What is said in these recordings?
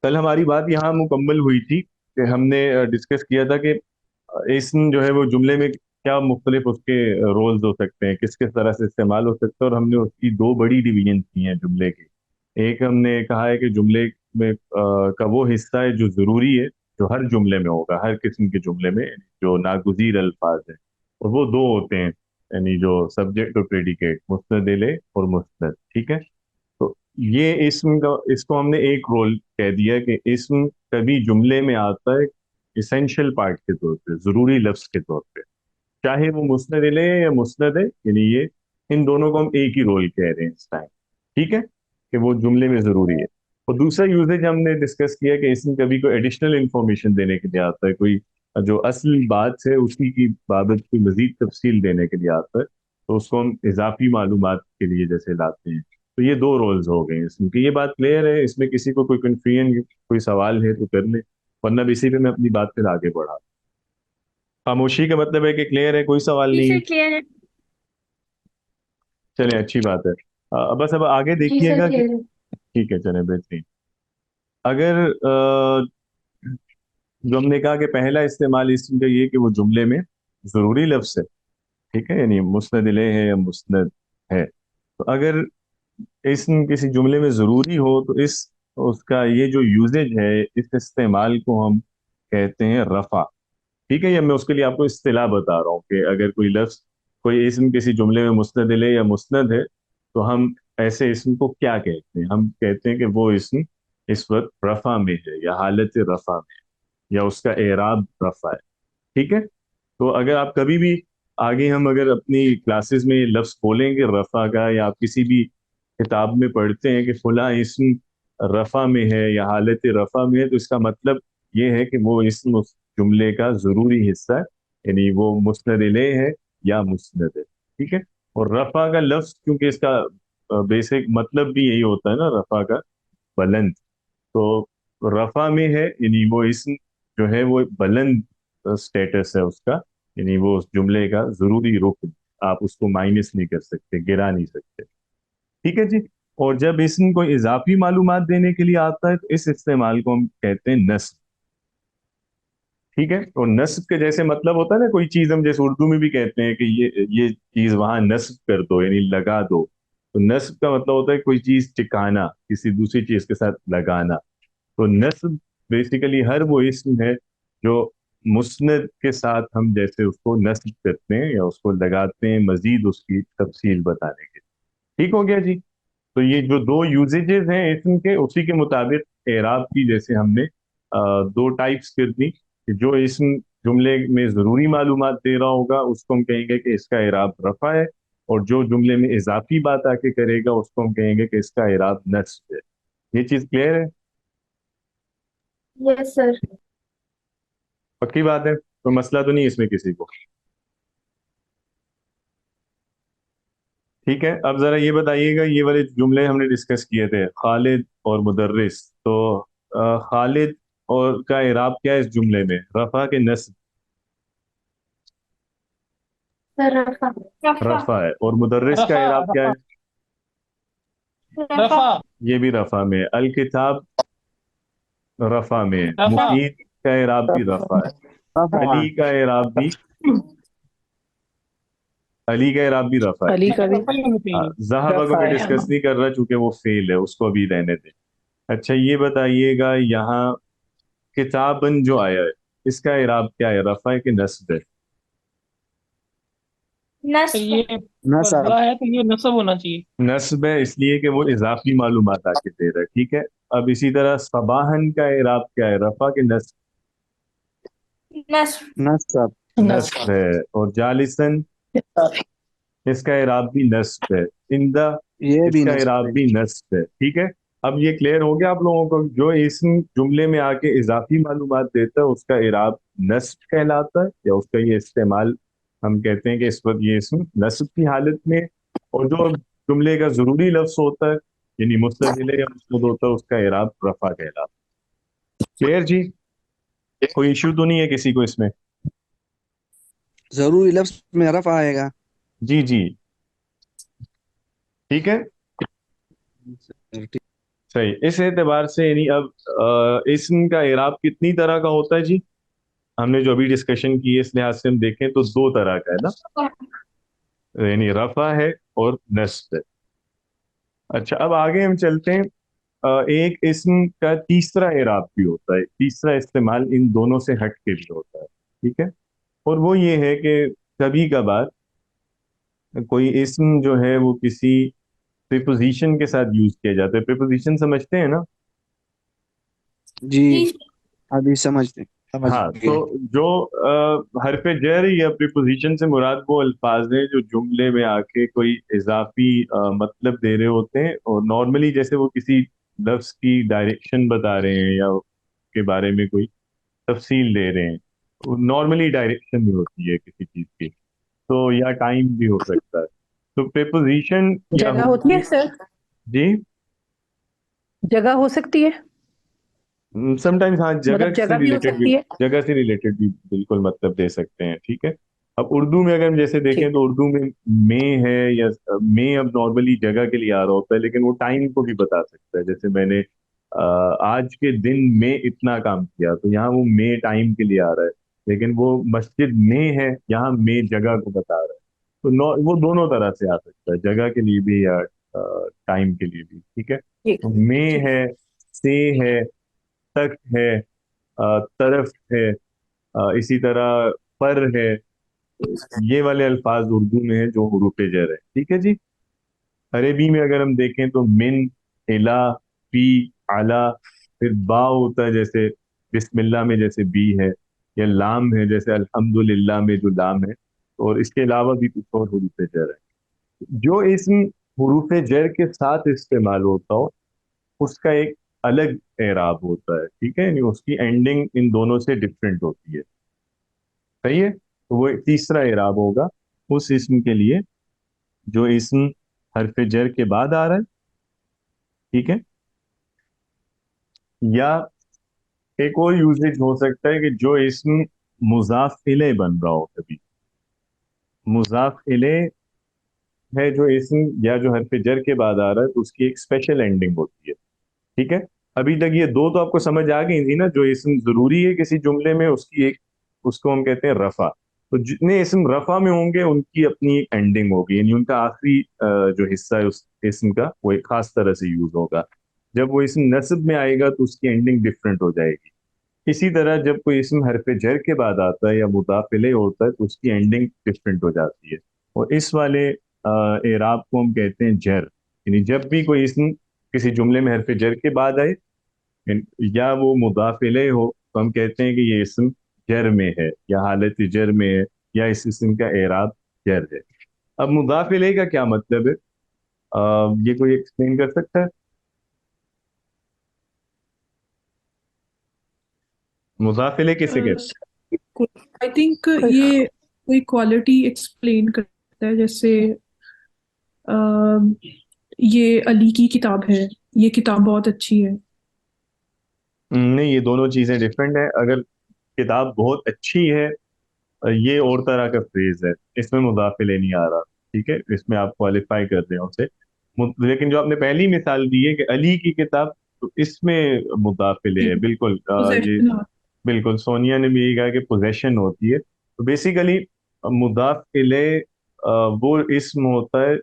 کل ہماری بات یہاں مکمل ہوئی تھی کہ ہم نے ڈسکس کیا تھا کہ اسم جو ہے وہ جملے میں کیا مختلف اس کے رولز ہو سکتے ہیں، کس کس طرح سے استعمال ہو سکتا ہے، اور ہم نے اس کی دو بڑی ڈویژن کی ہیں جملے کی۔ ایک ہم نے کہا ہے کہ جملے میں کا وہ حصہ ہے جو ضروری ہے، جو ہر جملے میں ہوگا، ہر قسم کے جملے میں جو ناگزیر الفاظ ہیں، اور وہ دو ہوتے ہیں، یعنی جو سبجیکٹ اور پریڈیکیٹ، مسند الیہ اور مسند، ٹھیک ہے۔ تو یہ اسم کا، اس کو ہم نے ایک رول کہہ دیا کہ اسم کبھی جملے میں آتا ہے اسینشل پارٹ کے طور پہ، ضروری لفظ کے طور پہ، چاہے وہ مسند الیہ ہے یا مسند ہے، یعنی یہ ان دونوں کو ہم ایک ہی رول کہہ رہے ہیں اس ٹائم، ٹھیک ہے، کہ وہ جملے میں ضروری ہے۔ اور دوسرا یوزیج ہم نے ڈسکس کیا کہ اسم کبھی کوئی ایڈیشنل انفارمیشن دینے کے لیے آتا ہے، کوئی جو اصل بات ہے اسی کی بابت کوئی مزید تفصیل دینے کے لیے آتا ہے، تو اس کو ہم اضافی معلومات کے لیے جیسے لاتے ہیں۔ تو یہ دو رولز ہو گئے ہیں اس میں، کہ یہ بات کلیئر ہے؟ اس میں کسی کو کوئی کنفیوژن، کوئی سوال ہے تو کر لیں، ورنہ اب اسی پہ میں اپنی بات پھر آگے بڑھا۔ خاموشی کا مطلب ہے کہ کلیئر ہے، کوئی سوال جی نہیں سر ہے؟ کلیئر ہے. چلیں اچھی بات ہے۔ بس اب آگے جی دیکھیے سر گا کہ کلیئر ہے. ٹھیک ہے، چلیں بہترین۔ اگر جو ہم نے کہا کہ پہلا استعمال اسم کا یہ کہ وہ جملے میں ضروری لفظ ہے، ٹھیک ہے، یعنی مسند الیہ ہے یا مسند ہے، تو اگر اسم کسی جملے میں ضروری ہو تو اس کا یہ جو یوزیج ہے، اس استعمال کو ہم کہتے ہیں رفع، ٹھیک ہے۔ یا میں اس کے لیے آپ کو اصطلاح بتا رہا ہوں کہ اگر کوئی لفظ، کوئی اسم کسی جملے میں مسند الیہ یا مسند ہے، تو ہم ایسے اسم کو کیا کہتے ہیں؟ ہم کہتے ہیں کہ وہ اسم اس وقت رفع میں ہے، یا حالت رفع میں، یا اس کا اعراب رفع ہے، ٹھیک ہے۔ تو اگر آپ کبھی بھی آگے، ہم اگر اپنی کلاسز میں یہ لفظ بولیں گے رفع کا، یا آپ کسی بھی کتاب میں پڑھتے ہیں کہ فلاں اسم رفع میں ہے یا حالت رفع میں ہے، تو اس کا مطلب یہ ہے کہ وہ اسم اس جملے کا ضروری حصہ ہے، یعنی وہ مسند الیہ ہے یا مسند ہے، ٹھیک ہے۔ اور رفع کا لفظ، کیونکہ اس کا بیسک مطلب بھی یہی ہوتا ہے نا، رفع کا بلند، تو رفع میں ہے یعنی وہ اسم جو ہے وہ بلند سٹیٹس ہے اس کا، یعنی وہ اس جملے کا ضروری رکن، آپ اس کو مائنس نہیں کر سکتے، گرا نہیں سکتے، ٹھیک ہے جی۔ اور جب اسم کو اضافی معلومات دینے کے لیے آتا ہے تو اس استعمال کو ہم کہتے ہیں نصب، ٹھیک ہے۔ اور نصب کے جیسے مطلب ہوتا ہے نا، کوئی چیز ہم جیسے اردو میں بھی کہتے ہیں کہ یہ چیز وہاں نصب کر دو، یعنی لگا دو، تو نصب کا مطلب ہوتا ہے کوئی چیز ٹکانا، کسی دوسری چیز کے ساتھ لگانا۔ تو نصب بیسیکلی ہر وہ اسم ہے جو مسند کے ساتھ ہم جیسے اس کو نصب کرتے ہیں یا اس کو لگاتے ہیں مزید اس کی تفصیل بتانے کے، ٹھیک ہو گیا جی۔ تو یہ جو دو یوزیجز ہیں اسم کے، اسی کے مطابق اعراب کی جیسے ہم نے دو ٹائپس کر دی، کہ جو اسم جملے میں ضروری معلومات دے رہا ہوگا اس کو ہم کہیں گے کہ اس کا اعراب رفع ہے، اور جو جملے میں اضافی بات آ کے کرے گا اس کو ہم کہیں گے کہ اس کا اعراب نصب ہے۔ یہ چیز کلیئر ہے؟ یس سر. پکی بات ہے؟ کوئی مسئلہ تو نہیں اس میں کسی کو؟ ٹھیک ہے، اب ذرا یہ بتائیے گا، یہ والے جملے ہم نے ڈسکس کیے تھے، خالد اور مدرس، تو خالد اور کا اعراب کیا ہے اس جملے میں؟ رفع کے نصب؟ سر رفع. رفع. رفع ہے۔ اور مدرس کا رفع اعراب کیا رفع ہے؟ رفع یہ بھی رفع میں ہے۔ الکتاب رفع میں ہے۔ رفع مفید کا اعراب بھی رفع ہے۔ رفع علی کا اعراب بھی، علی کا اعراب بھی رفع ہے۔ علی کا بھی ذہبہ کو رفع میں ہے. ہاں. ڈسکس نہیں کر رہا چونکہ وہ فیل ہے، اس کو ابھی رہنے دیں۔ اچھا یہ بتائیے گا یہاں کتابن جو آیا ہے، اس کا اعراب کیا ہے؟ رفع ہے کہ نصب ہے؟ نصب. یہ نصب. بدلا ہے تو یہ نصب ہونا چاہیے. نصب ہے، اس لیے کہ وہ اضافی معلومات آ کے دے رہا ہے، ٹھیک ہے۔ اب اسی طرح صباحن کا اعراب کیا ہے؟ رفع کے نصب؟ نصب. نصب. نصب ہے۔ اور جالسن، اس کا اعراب بھی نصب ہے۔ اندہ، یہ اس بھی کا نصب اعراب ہے. بھی نصب ہے، ٹھیک ہے۔ اب یہ کلیئر ہو گیا آپ لوگوں کو؟ جو اسم جملے میں آ کے اضافی معلومات دیتا ہے اس کا اعراب نصب کہلاتا ہے، یا اس کا یہ استعمال ہم کہتے ہیں کہ اس وقت یہ اسم نصب کی حالت میں ہے۔ اور جو جملے کا ضروری لفظ ہوتا ہے، یعنی مسند الیہ یا مسند ہوتا ہے، اس کا اعراب رفع کہلاتا ہے۔ کلیئر جی؟ کوئی ایشو تو نہیں ہے کسی کو اس میں؟ ضروری لفظ میں رفع آئے گا. جی جی، ٹھیک ہے۔ ٹھیک. صحیح. اس اعتبار سے یعنی اب اسم کا اعراب کتنی طرح کا ہوتا ہے جی؟ ہم نے جو ابھی ڈسکشن کی ہے اس لحاظ سے ہم دیکھیں تو دو طرح کا ہے نا، یعنی رفع ہے اور نصب ہے. اچھا اب آگے ہم چلتے ہیں. ایک اسم کا تیسرا اعراب بھی ہوتا ہے، تیسرا استعمال ان دونوں سے ہٹ کے بھی ہوتا ہے. ٹھیک ہے، اور وہ یہ ہے کہ کبھی کبھار کوئی اسم جو ہے وہ کسی پریپوزیشن کے ساتھ یوز کیا جاتا ہے. پریپوزیشن سمجھتے ہیں نا؟ جی جی ابھی سمجھ ہاں تو گئے. جو حرف جر یا پریپوزیشن سے مراد وہ الفاظ ہیں جو جملے میں آ کے کوئی اضافی مطلب دے رہے ہوتے ہیں، اور نارملی جیسے وہ کسی لفظ کی ڈائریکشن بتا رہے ہیں یا اس کے بارے میں کوئی تفصیل دے رہے ہیں. نارملی ڈائریکشن بھی ہوتی ہے کسی چیز کی، تو یا ٹائم بھی ہو سکتا ہے. تو پریپوزیشن یا جگہ ہوتی حروف. ہے سر؟ جی جگہ ہو سکتی ہے، سم ٹائمز ہاں، مطلب جگہ بھی ہو سکتی ہے. جگہ سے ریلیٹڈ بھی بالکل مطلب دے سکتے ہیں. ٹھیک ہے، اب اردو میں اگر ہم جیسے دیکھیں ٹھیک. تو اردو میں ہے یا میں اب نارملی جگہ کے لیے آ رہا ہوتا ہے، لیکن وہ ٹائم کو بھی بتا سکتا ہے. جیسے میں نے آج کے دن میں اتنا کام کیا، تو یہاں وہ میں ٹائم کے لیے آ رہا ہے، لیکن وہ مسجد میں ہے یہاں میں جگہ کو بتا رہا ہے. تو وہ دونوں طرح سے آ سکتا ہے، جگہ کے لیے بھی یا ٹائم کے لیے بھی. ٹھیک ہے، ٹھیک تو میں ٹھیک. ہے، سے ہے، تک ہے، طرف ہے، اسی طرح پر ہے. یہ والے الفاظ اردو میں ہیں جو حروف جر ہے. ٹھیک ہے جی. عربی میں اگر ہم دیکھیں تو من، الا، فی، علا، پھر با ہوتا ہے جیسے بسم اللہ میں جیسے بی ہے، یا لام ہے جیسے الحمدللہ میں جو لام ہے. اور اس کے علاوہ بھی کچھ اور حروف جر ہے. جو اسم حروف جر کے ساتھ استعمال ہوتا ہو اس کا ایک الگ اعراب ہوتا ہے. ٹھیک ہے، یعنی اس کی اینڈنگ ان دونوں سے ڈفرینٹ ہوتی ہے. صحیح ہے، تو وہ تیسرا اعراب ہوگا اس اسم کے لیے جو اسم حرف جر کے بعد آ رہا ہے. ٹھیک ہے، یا ایک اور یوزیج ہو سکتا ہے کہ جو اسم مضاف الیہ بن رہا ہو. کبھی مضاف الیہ ہے جو اسم یا جو حرف جر کے بعد آ رہا ہے تو اس کی ایک اسپیشل اینڈنگ ہوتی ہے. ٹھیک ہے، ابھی تک یہ دو تو آپ کو سمجھ آ گئی تھی نا. جو اسم ضروری ہے کسی جملے میں اس کی ایک، اس کو ہم کہتے ہیں رفع. تو جتنے اسم رفع میں ہوں گے ان کی اپنی ایک اینڈنگ ہوگی، یعنی ان کا آخری جو حصہ ہے اس اسم کا وہ ایک خاص طرح سے یوز ہوگا. جب وہ اسم نصب میں آئے گا تو اس کی اینڈنگ ڈفرینٹ ہو جائے گی. اسی طرح جب کوئی اسم حرف جر کے بعد آتا ہے یا مضاف الیہ ہوتا ہے تو اس کی اینڈنگ ڈفرینٹ ہو جاتی ہے. اور اس والے اعراب کو ہم کہتے ہیں جر. یعنی جب بھی کوئی اسم کسی جملے میں حرف جر کے بعد آئے یا وہ مضاف الیہ ہو تو ہم کہتے ہیں کہ یہ اسم جر میں ہے یا حالت جر میں ہے یا اس اسم کا اعراب جر ہے. اب مضاف الیہ کا کیا مطلب ہے؟ یہ کوئی ایکسپلین کر سکتا ہے؟ مضاف الیہ کسے کہتے آئی تھنک یہ کوئی کوالٹی ایکسپلین کرتا ہے، جیسے یہ علی کی کتاب ہے، یہ کتاب بہت اچھی ہے. ہیں؟ نہیں، یہ دونوں چیزیں ڈفرینٹ ہیں. اگر کتاب بہت اچھی ہے یہ اور طرح کا فریز ہے، اس میں مضاف الیہ نہیں آ رہا. ٹھیک ہے، اس میں آپ کوالیفائی کرتے ہیں اسے. لیکن جو آپ نے پہلی مثال دی ہے کہ علی کی کتاب، تو اس میں مضاف الیہ ہے. بالکل یہ Possession. بالکل سونیا نے بھی یہی کہا کہ پوزیشن ہوتی ہے. تو بیسیکلی مضاف الیہ وہ اسم ہوتا ہے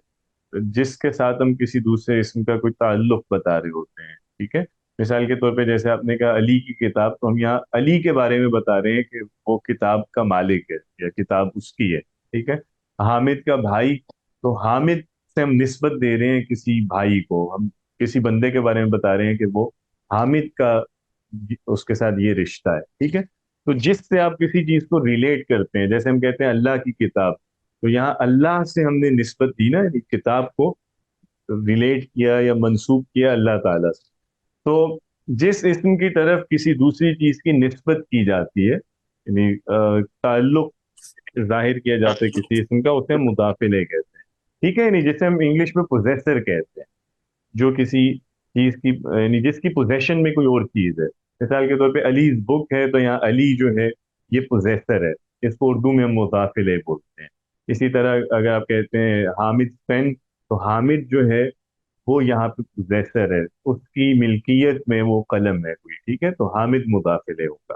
جس کے ساتھ ہم کسی دوسرے اسم کا کوئی تعلق بتا رہے ہوتے ہیں. ٹھیک ہے، مثال کے طور پہ جیسے آپ نے کہا علی کی کتاب، تو ہم یہاں علی کے بارے میں بتا رہے ہیں کہ وہ کتاب کا مالک ہے یا کتاب اس کی ہے. ٹھیک ہے، حامد کا بھائی، تو حامد سے ہم نسبت دے رہے ہیں کسی بھائی کو، ہم کسی بندے کے بارے میں بتا رہے ہیں کہ وہ حامد کا اس کے ساتھ یہ رشتہ ہے. ٹھیک ہے، تو جس سے آپ کسی چیز کو ریلیٹ کرتے ہیں، جیسے ہم کہتے ہیں اللہ کی کتاب، تو یہاں اللہ سے ہم نے نسبت دی نا، یعنی کتاب کو ریلیٹ کیا یا منسوب کیا اللہ تعالیٰ سے. تو جس اسم کی طرف کسی دوسری چیز کی نسبت کی جاتی ہے، یعنی تعلق ظاہر کیا جاتا ہے کسی اسم کا، اسے ہم مضاف الیہ کہتے ہیں. ٹھیک ہے، یعنی جسے ہم انگلش میں پوزیسر کہتے ہیں، جو کسی چیز کی یعنی جس کی پوزیشن میں کوئی اور چیز ہے. مثال کے طور پہ علیز بک ہے تو یہاں علی جو ہے یہ پوزیسر ہے، اس کو اردو میں ہم مضاف الیہ بولتے ہیں. اسی طرح اگر آپ کہتے ہیں حامد پین، تو حامد جو ہے وہ یہاں پہ پوزیسر ہے، اس کی ملکیت میں وہ قلم ہے کوئی، ٹھیک ہے، تو حامد مضاف الیہ ہوگا.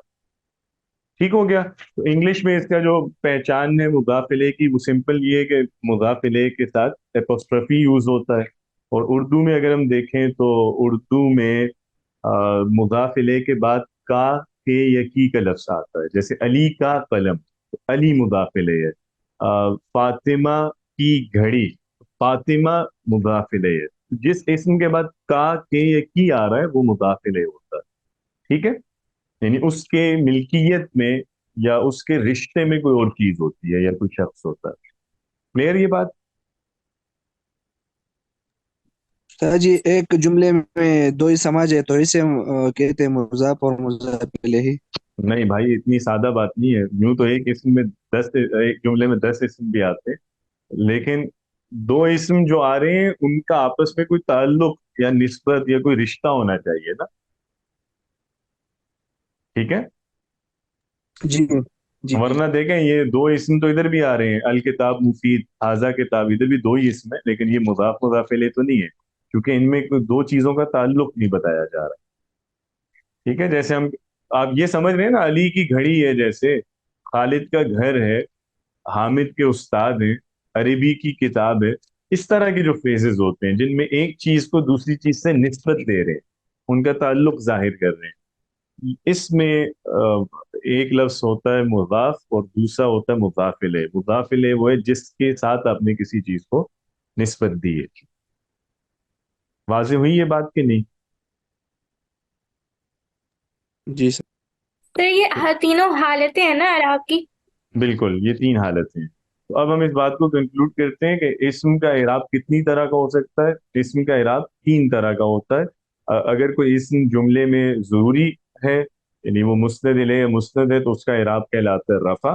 ٹھیک ہو گیا. تو انگلش میں اس کا جو پہچان ہے مضاف الیہ کی، وہ سمپل یہ ہے کہ مضاف الیہ کے ساتھ اپوسٹرفی یوز ہوتا ہے. اور اردو میں اگر ہم دیکھیں تو اردو میں مضاف الیہ کے بعد کا کے یا کی کا لفظ آتا ہے. جیسے علی کا قلم، تو علی مضاف الیہ ہے. فاطمہ کی گھڑی، فاطمہ مضاف الیہ ہے. جس اسم کے بعد کا کے یا کی آ رہا ہے وہ مضاف الیہ ہوتا ہے. ٹھیک ہے، یعنی اس کے ملکیت میں یا اس کے رشتے میں کوئی اور چیز ہوتی ہے یا کوئی شخص ہوتا ہے. کلیئر یہ بات؟ استاد جی ایک جملے میں دو ہی سماج ہے تو اسے ہم کہتے ہیں مضاف اور مضاف الیہ. نہیں بھائی، اتنی سادہ بات نہیں ہے. یوں تو ایک اسم میں ایک جملے میں 10 اسم بھی آتے ہیں، لیکن دو اسم جو آ رہے ہیں ان کا آپس میں کوئی تعلق یا نسبت یا کوئی رشتہ ہونا چاہیے نا. ٹھیک ہے، جی جی. ورنہ دیکھیں یہ دو اسم تو ادھر بھی آ رہے ہیں، الکتاب مفید، حاضہ کتاب، ادھر بھی دو ہی اسم ہے، لیکن یہ مضاف مضاف الیہ تو نہیں ہے، کیونکہ ان میں کوئی دو چیزوں کا تعلق نہیں بتایا جا رہا. ٹھیک ہے، جیسے ہم، آپ یہ سمجھ رہے ہیں نا، علی کی گھڑی ہے، جیسے خالد کا گھر ہے، حامد کے استاد ہیں، عربی کی کتاب ہے. اس طرح کے جو فریزز ہوتے ہیں جن میں ایک چیز کو دوسری چیز سے نسبت دے رہے ہیں، ان کا تعلق ظاہر کر رہے ہیں. اس میں ایک لفظ ہوتا ہے مضاف اور دوسرا ہوتا ہے مضاف الیہ. مضاف الیہ وہ ہے جس کے ساتھ آپ نے کسی چیز کو نسبت دی ہے. واضح ہوئی یہ بات کہ نہیں؟ جی سر. تو یہ تینوں حالتیں ہیں نا اعراب کی؟ بالکل، یہ تین حالتیں ہیں. تو اب ہم اس بات کو کنکلوڈ کرتے ہیں کہ اسم کا اعراب کتنی طرح کا ہو سکتا ہے. اسم کا اعراب تین طرح کا ہوتا ہے. اگر کوئی اسم جملے میں ضروری ہے، یعنی وہ مسند الیہ یا مسند ہے، تو اس کا اعراب کہلاتا ہے رفع.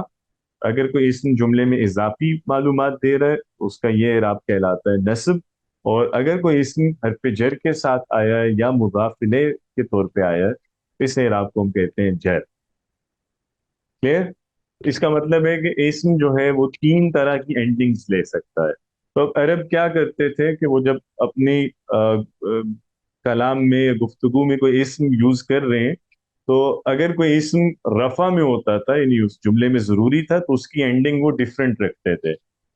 اگر کوئی اسم جملے میں اضافی معلومات دے رہا ہے تو اس کا یہ اعراب کہلاتا ہے نصب. اور اگر کوئی اسم حرف جر کے ساتھ آیا ہے یا مضاف الیہ کے طور پہ آیا ہے، اس اعراب کو ہم کہتے ہیں جر. کلیئر؟ اس کا مطلب ہے کہ اسم جو ہے وہ تین طرح کی اینڈنگز لے سکتا ہے. تو اب عرب کیا کرتے تھے کہ وہ جب اپنی کلام میں، گفتگو میں کوئی اسم یوز کر رہے ہیں، تو اگر کوئی اسم رفع میں ہوتا تھا، یعنی اس جملے میں ضروری تھا، تو اس کی اینڈنگ وہ ڈیفرنٹ رکھتے تھے.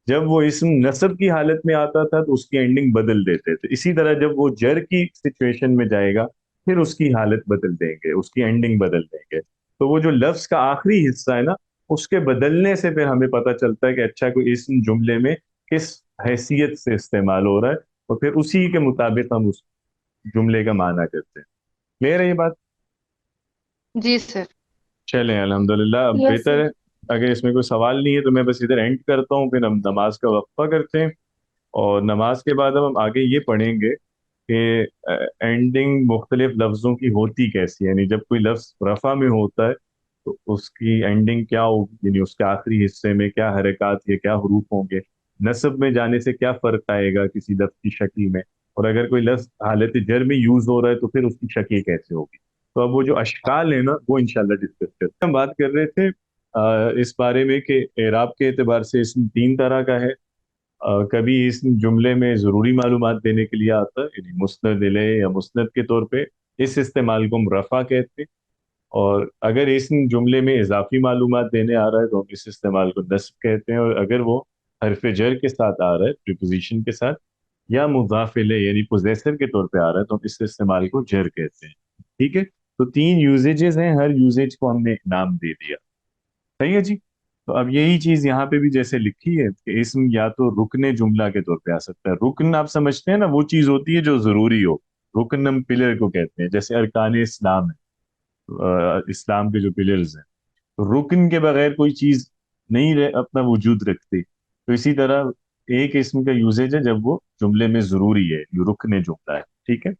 جب وہ اسم نصب کی حالت میں آتا تھا تو اس کی اینڈنگ بدل دیتے تھے. اسی طرح جب وہ جر کی سچویشن میں جائے گا پھر اس کی حالت بدل دیں گے، اس کی اینڈنگ بدل دیں گے. تو وہ جو لفظ کا آخری حصہ ہے نا، اس کے بدلنے سے پھر ہمیں پتہ چلتا ہے کہ اچھا کوئی اسم جملے میں کس حیثیت سے استعمال ہو رہا ہے، اور پھر اسی کے مطابق ہم اس جملے کا معنی کرتے ہیں. کلیئر ہے یہ بات؟ جی سر. چلیں الحمدللہ. اب Yes, بہتر sir. ہے، اگر اس میں کوئی سوال نہیں ہے تو میں بس ادھر اینڈ کرتا ہوں، پھر ہم نماز کا وقفہ کرتے ہیں. اور نماز کے بعد ہم آگے یہ پڑھیں گے کہ اینڈنگ مختلف لفظوں کی ہوتی کیسی ہے. یعنی جب کوئی لفظ رفع میں ہوتا ہے تو اس کی اینڈنگ کیا ہوگی، یعنی اس کے آخری حصے میں کیا حرکات یا کیا حروف ہوں گے. نصب میں جانے سے کیا فرق آئے گا کسی لفظ کی شکل میں، اور اگر کوئی لفظ حالت جر میں یوز ہو رہا ہے تو پھر اس کی شکل کیسے ہوگی. تو اب وہ جو اشکال ہیں نا وہ انشاءاللہ ڈسکس کرتے ہیں. ہم بات کر رہے تھے اس بارے میں کہ اعراب کے اعتبار سے اسم تین طرح کا ہے. کبھی اسم جملے میں ضروری معلومات دینے کے لیے آتا ہے، یعنی مسند الیہ یا مسند کے طور پہ، اس استعمال کو ہم رفع کہتے ہیں. اور اگر اسم جملے میں اضافی معلومات دینے آ رہا ہے تو ہم اس استعمال کو نصب کہتے ہیں. اور اگر وہ حرف جر کے ساتھ آ رہا ہے، پریپوزیشن کے ساتھ، یا مضاف الیہ یعنی پوزیسر کے طور پہ آ رہا ہے، تو ہم اس استعمال کو جر کہتے ہیں. ٹھیک ہے، تو تین یوزیجز ہیں، ہر یوزیج کو ہم نے نام دے دیا. صحیح ہے جی. تو اب یہی چیز یہاں پہ بھی جیسے لکھی ہے کہ اسم یا تو رکن جملہ کے طور پہ آ سکتا ہے. رکن آپ سمجھتے ہیں نا، وہ چیز ہوتی ہے جو ضروری ہو. رکن ہم پلر کو کہتے ہیں، جیسے ارکان اسلام ہے، اسلام کے جو پلرز ہیں. تو رکن کے بغیر کوئی چیز نہیں اپنا وجود رکھتی. تو اسی طرح ایک اسم کا یوزیج ہے جب وہ جملے میں ضروری ہے، یہ رکن جملہ ہے. ٹھیک ہے،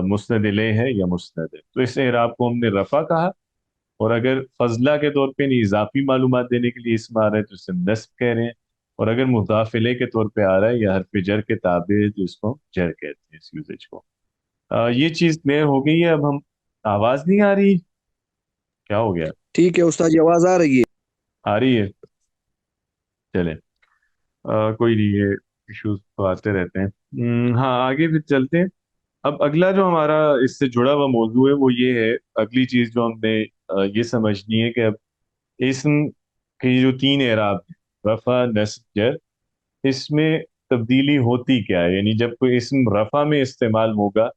مسند الیہ ہے یا مسند ہے، تو اس اعراب کو ہم نے رفع کہا. اور اگر فضلہ کے طور پہ نہیں، اضافی معلومات دینے کے لیے اسم آ رہا ہے تو اسے نصب کہہ رہے ہیں. اور اگر مضاف الیہ کے طور پہ آ رہا ہے یا حرف جر کے تابع ہے تو اس کو جر کہتے ہیں، اس یوزیج کو. یہ چیز کلیئر ہو گئی ہے. اب ہم، آواز نہیں آ رہی، کیا ہو گیا؟ ٹھیک ہے استاد جی آواز آ رہی ہے. آ رہی ہے، چلیں. کوئی نہیں ہے، इश्यूज तो आते रहते हैं। हाँ, आगे फिर चलते हैं। अब अगला जो हमारा इससे जुड़ा हुआ मौजू है वो ये है, अगली चीज जो हमने ये समझनी है कि अब इसम के जो तीन एराब हैं, रफा नस्ब जर, इसमें तब्दीली होती क्या है, यानी जब कोई इसम रफा में इस्तेमाल होगा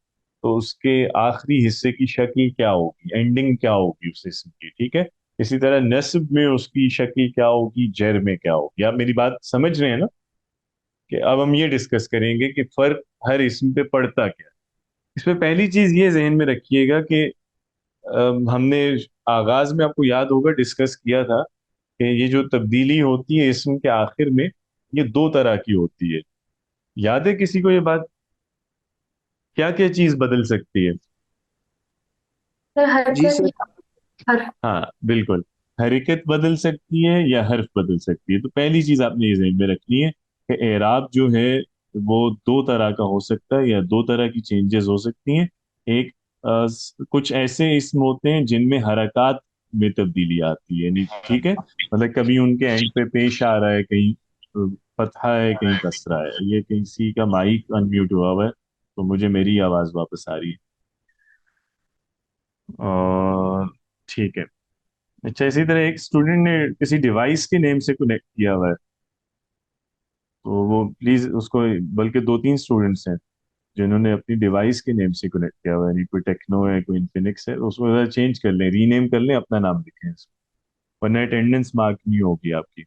तो उसके आखिरी हिस्से की शक्ल क्या होगी, एंडिंग क्या होगी उस इसम की, ठीक है। इसी तरह नस्ब में उसकी शक्ल क्या होगी, जर में क्या होगी। आप मेरी बात समझ रहे हैं ना? कि अब हम ये डिस्कस करेंगे कि फर्क हर इसम पे पड़ता क्या है। इसमें पहली चीज ये जहन में रखिएगा कि हमने आगाज में, आपको याद होगा, डिस्कस किया था कि ये जो तब्दीली होती है इसम के आखिर में, ये दो तरह की होती है। याद है किसी को ये बात? क्या क्या चीज बदल सकती है? सर जी हरकत सर। या हर्फ। हाँ बिल्कुल, हरकत बदल सकती है या हर्फ बदल सकती है। तो पहली चीज आपने ये ज़हन में रखनी है कि एराब जो है वो दो तरह का हो सकता है, या दो तरह की चेंजेस हो सकती हैं। एक, कुछ ऐसे इसम होते हैं जिनमें हरकत में तब्दीली आती है, यानी ठीक है, मतलब कभी उनके एंड पे पेश आ रहा है, कहीं फतहा है, कहीं कसरा है। ये किसी का माइक अनम्यूट हुआ हुआ है, तो मुझे मेरी आवाज वापस आ रही है। और ठीक है। अच्छा, इसी तरह एक स्टूडेंट ने किसी डिवाइस के नेम से कनेक्ट किया हुआ है, तो वो प्लीज उसको, बल्कि दो तीन स्टूडेंट्स हैं जिन्होंने अपनी डिवाइस के नेम से कनेक्ट किया हुआ है, यानी कोई टेक्नो है, कोई इन्फिनिक्स है, उसको जरा चेंज कर लें, रीनेम कर लें, अपना नाम लिखें इसमें, वरना अटेंडेंस मार्क नहीं होगी आपकी।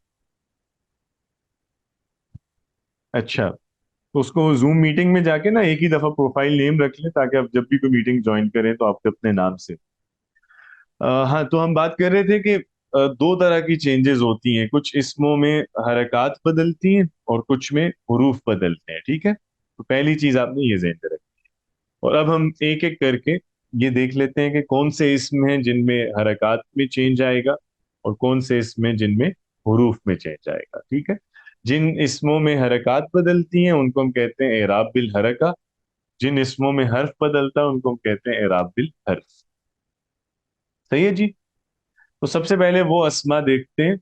अच्छा, तो उसको जूम मीटिंग में जाके ना एक ही दफा प्रोफाइल नेम रख लें, ताकि आप जब भी कोई मीटिंग ज्वाइन करें तो आपके अपने नाम से। हाँ, तो हम बात कर रहे थे कि दो तरह की चेंजेस होती हैं, कुछ इसमों में हरकत बदलती हैं और कुछ में हुरूफ बदलते हैं, ठीक है। तो पहली चीज आपने ये ज़हन में रखी। और अब हम एक एक करके ये देख लेते हैं कि कौन से इसम हैं जिनमें हरकत में चेंज आएगा और कौन से इसम हैं जिनमें हुरूफ में चेंज आएगा, ठीक है। जिन इसमों में हरकत बदलती हैं उनको हम कहते हैं एराब बिल हरका। जिन इसमों में हर्फ बदलता है उनको हम कहते हैं एराब बिल हर्फ। सही है जी। तो सबसे पहले वो अस्मा देखते हैं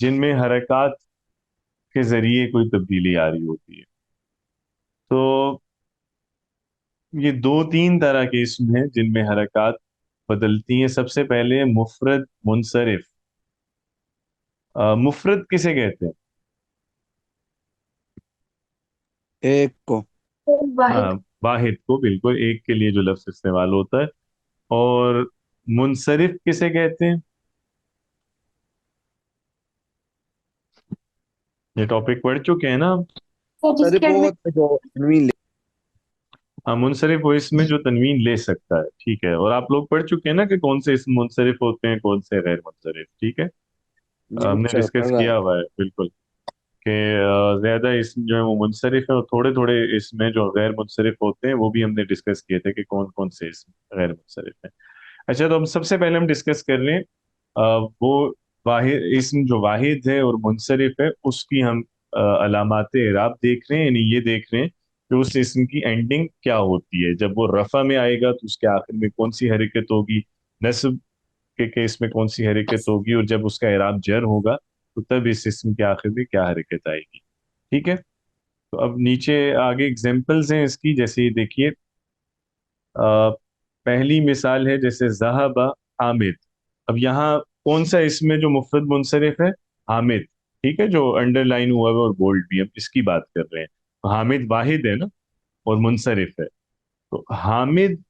जिनमें हरकत के जरिए कोई तब्दीली आ रही होती है। तो ये दो तीन तरह के इसम हैं जिनमें हरकत बदलती हैं। सबसे पहले मुफरद मुनसरिफ। मुफरद किसे कहते हैं? एक को। वाहिद। हाँ, वाहिद को, बिल्कुल, एक के लिए जो लफ्ज इस्तेमाल होता है। और मुनसरिफ किसे कहते हैं? ये टॉपिक पढ़ चुके हैं ना हम? सर सर जिसके एंड में बहुत जो तनवीन हाँ, मुनसरिफ वो इसमें जो तनवीन ले सकता है, ठीक है। और आप लोग पढ़ चुके हैं ना कि कौन से इसम मुनसरिफ होते हैं, कौन से गैर मुनसरिफ, ठीक है। जी हमने सर पढ़ डिस्कस रहा है। किया हुआ है, बिल्कुल, कि ज्यादा इसम जो है वो मुनसरिफ है, और थोड़े थोड़े इसमें जो गैर मुनसरिफ होते हैं वो भी हमने डिस्कस किए थे कि कौन कौन से इसम गैर मुनसरिफ है। अच्छा, तो हम सबसे पहले हम डिस्कस कर लें वो वाहिद इसम जो वाहिद है और मुनसरिफ है उसकी हम अलामात इराब देख रहे हैं, यानी ये देख रहे हैं कि उस इसम की एंडिंग क्या होती है। जब वो रफा में आएगा तो उसके आखिर में कौन सी हरकत होगी, नस्ब के केस में कौन सी हरकत होगी, और जब उसका इराब जर होगा तो तब इस इसम के आखिर में क्या हरकत आएगी, ठीक है। तो अब नीचे आगे एग्जांपल्स हैं इसकी, जैसे ये देखिए। पहली मिसाल है जैसे ज़हाबा हामिद। अब यहाँ कौन सा इसमें जो मुफरद मुनसरिफ है? हामिद, ठीक है, जो अंडरलाइन हुआ है और बोल्ड भी, हम इसकी बात कर रहे हैं। तो हामिद वाहिद है ना, और मुनसरिफ है। तो हामिद,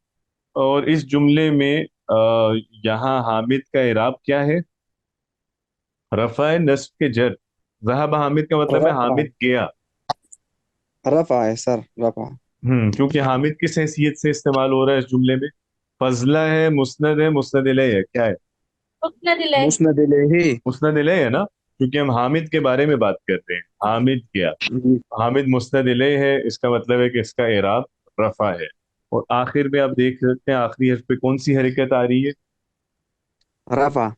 और इस जुमले में यहाँ हामिद का इराब क्या है? रफा है नस्ब के जर। ज़हाबा हामिद का मतलब है रफा। हामिद गया। रफा है सर, रफा। क्योंकि हामिद किस हैसियत से इस्तेमाल हो रहा है इस जुमले में? फजला है, मुस्नद इलैह है, क्या है? उतना दिलाए। मुस्नद इलैही। मुस्नद इलैह है ना, क्योंकि हम हामिद के बारे में बात करते हैं। हामिद गया, जी। हामिद मुस्नद इलैह है, इसका मतलब है कि इसका एराब रफा है। और आखिर में आप देख सकते हैं आखिरी हर्फ पे कौन सी हरकत आ रही है? रफा।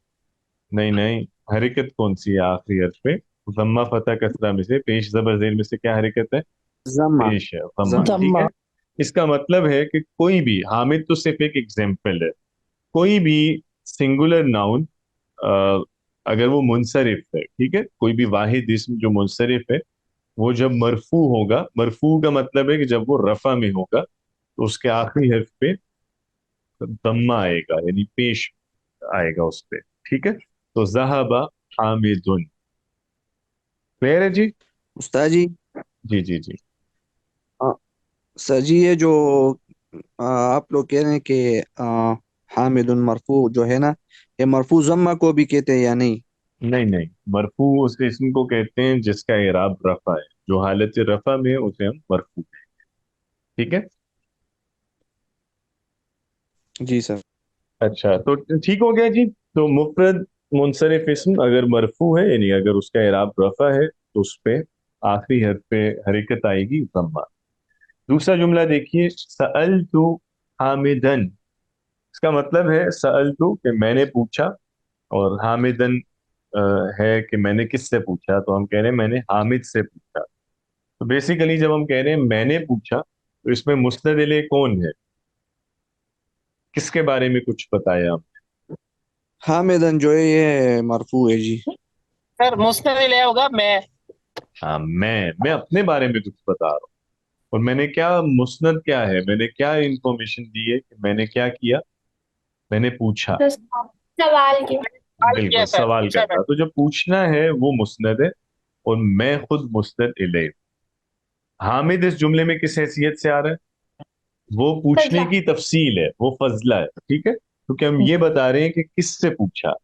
नहीं नहीं, हरकत कौन सी है आखिरी हर्फ पे? जम्मा फतह कसरा में से, पेश जबर जेर में से क्या हरकत है? जम्मा। पेश है, जम्मा, जम्मा। ठीक है। इसका मतलब है कि कोई भी, हामिद तो सिर्फ एक एग्जाम्पल है, कोई भी सिंगुलर नाउन अगर वो मुनसरिफ है, ठीक है, कोई भी वाहिद इसम जो मुनसरिफ है, वो जब मरफू होगा, मरफू का मतलब है कि जब वो रफा में होगा तो उसके आखिरी हर्फ पे दम्मा आएगा, यानी पेश आएगा उस पे। ठीक है, तो ज़हबा हामिदुन। क्लियर है जी? उस्ताद जी, जी जी जी। अ, सर जी, ये जो आप लोग कह रहे हैं कि हामिदुन मरफू जो है ना, ये मरफू जम्मा को भी कहते हैं या नहीं? नहीं नहीं, मरफू उस इसम को कहते हैं जिसका इराब रफा है, जो हालत रफा में है उसे हम मरफू। ठीक है। जी सर। अच्छा, तो ठीक हो गया जी। तो मुफरद मुनसरिफ इस्म अगर मरफू है, यानी अगर उसका इराब रफा है, तो उस पे आखिरी हर्फ पे हरकत आएगी जम्मा। दूसरा जुमला देखिए, सअल तू हामिदन। इसका मतलब है सअल तू कि मैंने पूछा, और हामिदन है कि मैंने किससे पूछा, तो हम कह रहे हैं मैंने हामिद से पूछा। तो बेसिकली जब हम कह रहे हैं मैंने पूछा, तो इसमें मुस्नद इले कौन है, किसके बारे में कुछ बताया हम? हामिदन जो है ये मरफू है जी। सर मुस्तकिल ले होगा मैं। हाँ, मैं अपने बारे में कुछ बता रहा हूँ। और मैंने क्या, मुस्नद क्या है, मैंने क्या इंफॉर्मेशन दी है कि मैंने क्या किया, मैंने पूछा। तो सवाल की। सवाल बिल्कुल, किया सर, सवाल पूछा करना, तो जो पूछना है वो मुस्नद है, और मैं खुद मुस्नद इले। हामिद इस जुमले में किस हैसियत से आ रहा है? वो पूछने फजला। की तफसील है, वो फजला है। ठीक है, क्योंकि हम ये बता रहे हैं कि किससे पूछा।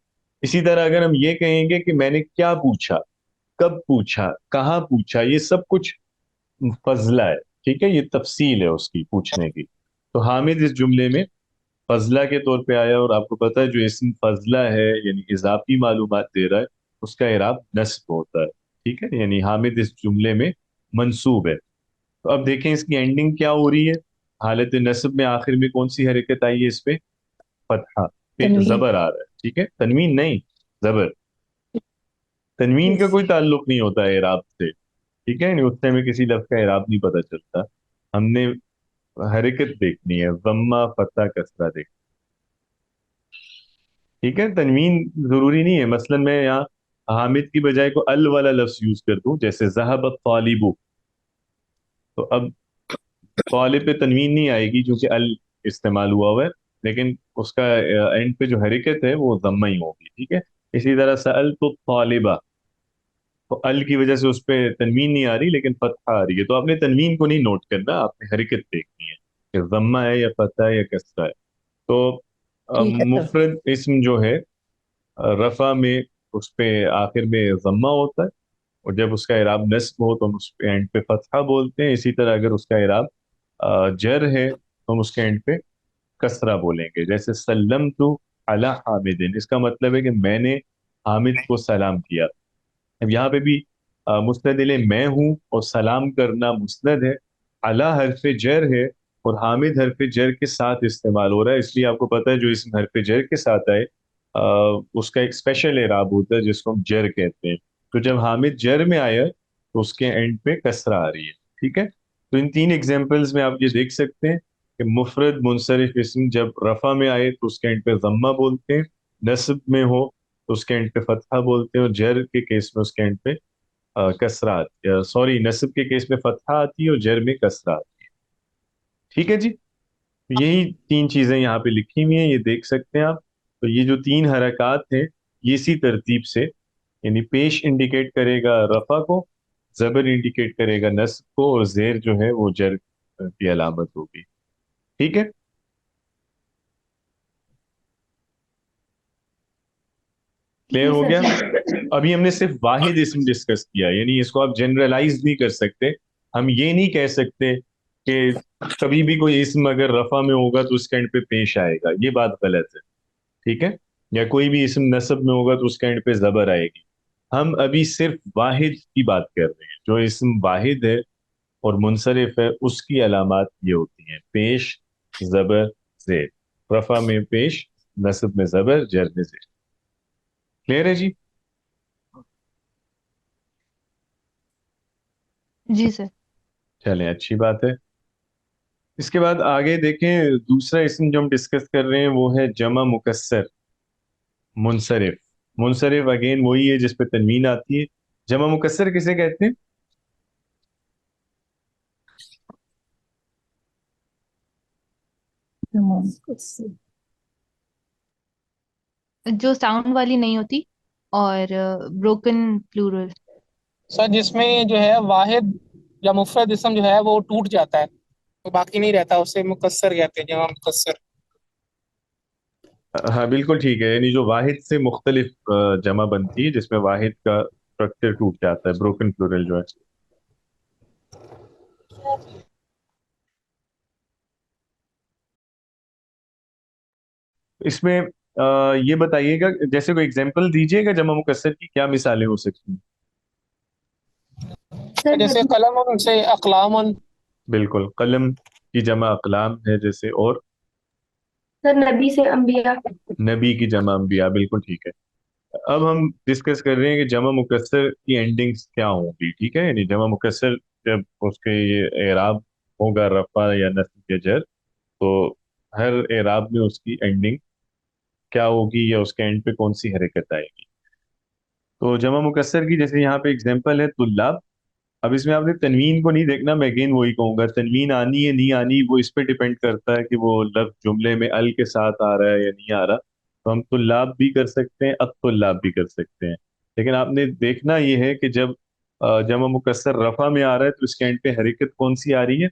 इसी तरह अगर हम ये कहेंगे कि मैंने क्या पूछा, कब पूछा, कहाँ पूछा, ये सब कुछ फजला है। ठीक है, ये तफसील है उसकी पूछने की। तो हामिद इस जुमले में फजला के तौर पे आया, और आपको पता है जो इसम फजला है यानी इजाफी मालूमात दे रहा है, उसका इराब नस्ब होता है। ठीक है, यानी हामिद इस जुमले में मंसूब है। तो अब देखें इसकी एंडिंग क्या हो रही है। हालत नस्ब में आखिर में कौन सी हरकत आई है इस पे? फतहा, पे तनवीन। जबर आ रहा है। ठीक है, तनवीन नहीं, जबर। तनवीन का यस। कोई ताल्लुक नहीं होता है इराब से। ठीक है, नहीं उतने में किसी लफ्ज का इराब नहीं पता चलता। हमने हरकत देखनी है, जम्मा फतह कसरा देख। ठीक है, तनवीन जरूरी नहीं है। मसलन मैं यहाँ हामिद की बजाय को अल वाला लफ्ज यूज कर दूं, जैसे ज़हब तालिबु, तो अब तालिब पे तनवीन नहीं आएगी क्योंकि अल इस्तेमाल हुआ हुआ है, लेकिन उसका एंड पे जो हरकत है वो जम्मा ही होगी। ठीक है, इसी तरह सअल तो तालिबा, तो अल की वजह से उस पर तनवीन नहीं आ रही लेकिन फतहा आ रही है। तो आपने तनवीन को नहीं नोट करना, आपने हरकत देखनी है कि जम्मा है या फतहा है या कसरा है। तो ठीक है सर। मुफरद इस्म जो है रफा में उस पे आखिर में जम्मा होता है, और जब उसका इराब नस्ब हो तो हम उस पे एंड पे फतहा बोलते हैं। इसी तरह अगर उसका इराब जर है तो हम उसके एंड पे कसरा बोलेंगे। जैसे सल्लम तु अला हामिदिन, इसका मतलब है कि मैंने हामिद को सलाम किया। अब यहाँ पे भी मुस्नद इले मैं हूँ, और सलाम करना मुस्नद है। अला हरफ जर है, और हामिद हरफ जर के साथ इस्तेमाल हो रहा है, इसलिए आपको पता है जो इसम हरफ जर के साथ आए आ, उसका एक स्पेशल एराब होता है जिसको हम जर कहते हैं। तो जब हामिद जर में आया तो उसके एंड पे कसरा आ रही है। ठीक है, तो इन तीन एग्जाम्पल्स में आप ये देख सकते हैं कि मुफरद मुनसरिफ इसम जब रफा में आए तो उसके एंड पे जम्मा बोलते हैं, नस्ब में हो तो उसके एंड पे फतहा बोलते हैं, और जर के केस में उसके एंड पे कसरा आती है, सॉरी नस्ब के केस में फतहा आती है और जर में कसरा आती है। ठीक है जी, तो यही तीन चीजें यहाँ पे लिखी हुई हैं, ये देख सकते हैं आप। तो ये जो तीन हरकत हैं, ये इसी तरतीब से, यानी पेश इंडिकेट करेगा रफा को, जबर इंडिकेट करेगा नस्ब को, और जेर जो है वो जर की अलामत होगी। ठीक है, क्लियर जी हो सर। गया? अभी हमने सिर्फ वाहिद इसम डिस्कस किया, यानी इसको आप जनरलाइज नहीं कर सकते। हम ये नहीं कह सकते कि कभी भी कोई इसम अगर रफा में होगा तो उसके एंड पे पेश आएगा, ये बात गलत है। ठीक है, या कोई भी इसम नसब में होगा तो उसके एंड पे जबर आएगी। हम अभी सिर्फ वाहिद की बात कर रहे हैं, जो इसम वाहिद है और मुनसरिफ है उसकी अलामात ये होती हैं, पेश, जबर, जेर। रफा में पेश, नसब में जबर, जर में जेर। क्लियर है जी? जी सर। चलें, अच्छी बात है। इसके बाद आगे देखें, दूसरा इसम जो हम डिस्कस कर रहे हैं वो है जमा मुकस्सर जो साउंड वाली नहीं होती, और ब्रोकन प्लूरल। सर जिसमें जो है वाहिद या मुफरद इसम जो है वो टूट जाता है, तो बाकी नहीं रहता, उसे मुकस्सर कहते हैं, जमा मुकस्सर। हाँ बिल्कुल ठीक है, यानी जो वाहिद से मुख्तलिफ जमा बनती है जिसमें वाहिद का स्ट्रक्चर टूट जाता है, ब्रोकन प्लूरल जो है। इसमें ये बताइएगा, जैसे कोई एग्जांपल दीजिएगा जमा मुकस्सर की, क्या मिसालें हो सकती हैं? सर जैसे नबी कलम से अकलाम। बिल्कुल, कलम की जमा अकलाम है जैसे, और सर नबी से अंबिया। नबी की जमा अंबिया, बिल्कुल ठीक है। अब हम डिस्कस कर रहे हैं कि जमा मुकस्सर की एंडिंग्स क्या होंगी, ठीक है। यानी जमा मुकस्सर जब उसके ये एराब होगा, रफा या नस्ब या जर, तो हर एराब में उसकी एंडिंग क्या होगी या उसके एंड पे कौन सी हरकत आएगी। तो जमा मुकस्सर की जैसे यहाँ पे एग्जांपल है तुल्लाब। अब इसमें आपने तनवीन को नहीं देखना, मैं अगेन वही कहूंगा, तनवीन आनी है नहीं आनी वो इस पे डिपेंड करता है कि वो लफ्ज जुमले में अल के साथ आ रहा है या नहीं आ रहा। तो हम तुल्लाब भी कर सकते हैं, अत्तुल्लाब भी कर सकते हैं, लेकिन आपने देखना ये है कि जब जमा मुकस्सर रफा में आ रहा है तो इसके एंड पे हरकत कौन सी आ रही है,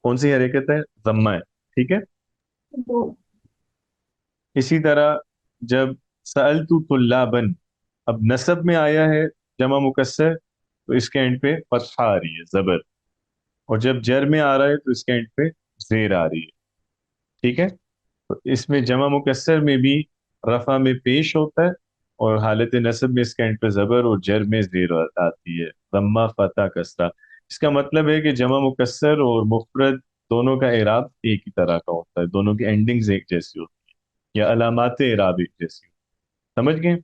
कौन सी हरकत है, जम्मा है, ठीक है। वो इसी तरह जब सअलतु तुल्लाबन, अब नसब में आया है जमा मुकस्सर, तो इसके एंड पे फतहा आ रही है, जबर। और जब जर में आ रहा है तो इसके एंड पे जेर आ रही है, ठीक है। तो इसमें जमा मुकस्सर में भी रफा में पेश होता है, और हालत नसब में इसके एंड पे जबर और जर में जेर आती है, दम्मा फता कसरा। इसका मतलब है कि जमा मुकस्सर और मुफरद दोनों का एराब एक ही तरह का होता है, दोनों की एंडिंग्स एक जैसी होती है, या अलामात एराब एक जैसी होती है। समझ गए?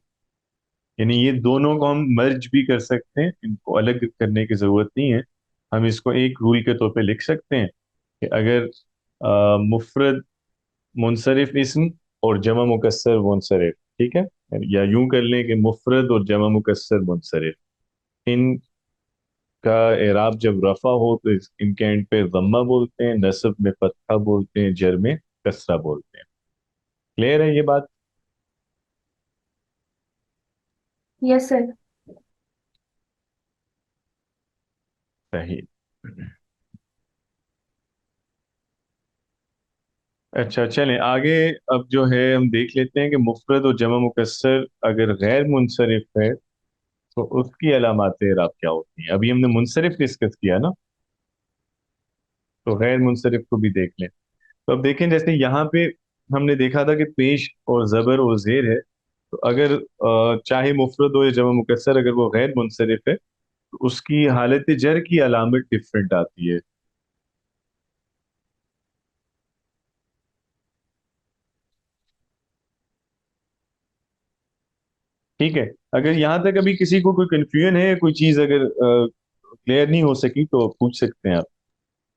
यानी ये दोनों को हम मर्ज भी कर सकते हैं, इनको अलग करने की जरूरत नहीं है। हम इसको एक रूल के तौर पे लिख सकते हैं कि अगर मुफरद मुनसरिफ इस्म और जमा मुकस्सर मुनसरिफ, ठीक है, या यूं कर लें कि मुफरद और जमा मुकस्सर मुनसरिफ, इनका एराब जब रफा हो तो इनके एंड पे जम्मा बोलते हैं, नस्ब में फतहा बोलते हैं, जर में कसरा बोलते हैं। क्लियर है ये बात? Yes sir. सही। अच्छा चलें आगे। अब जो है हम देख लेते हैं कि मुफरद और जमा मुकस्सर अगर गैर मुनसरिफ है तो उसकी अलामात इराब क्या होती हैं। अभी हमने मुनसरिफ डिस्कस किया ना, तो गैर मुनसरिफ को भी देख लें। तो अब देखें, जैसे यहाँ पे हमने देखा था कि पेश और जबर और जेर है, तो अगर चाहे मुफरद हो या जमा मुकस्सर, अगर वो गैर मुनसरिफ है तो उसकी हालत जर की अलामत डिफरेंट आती है। ठीक है, अगर यहाँ तक अभी किसी को कोई कंफ्यूजन है, कोई चीज अगर क्लियर नहीं हो सकी तो पूछ सकते हैं आप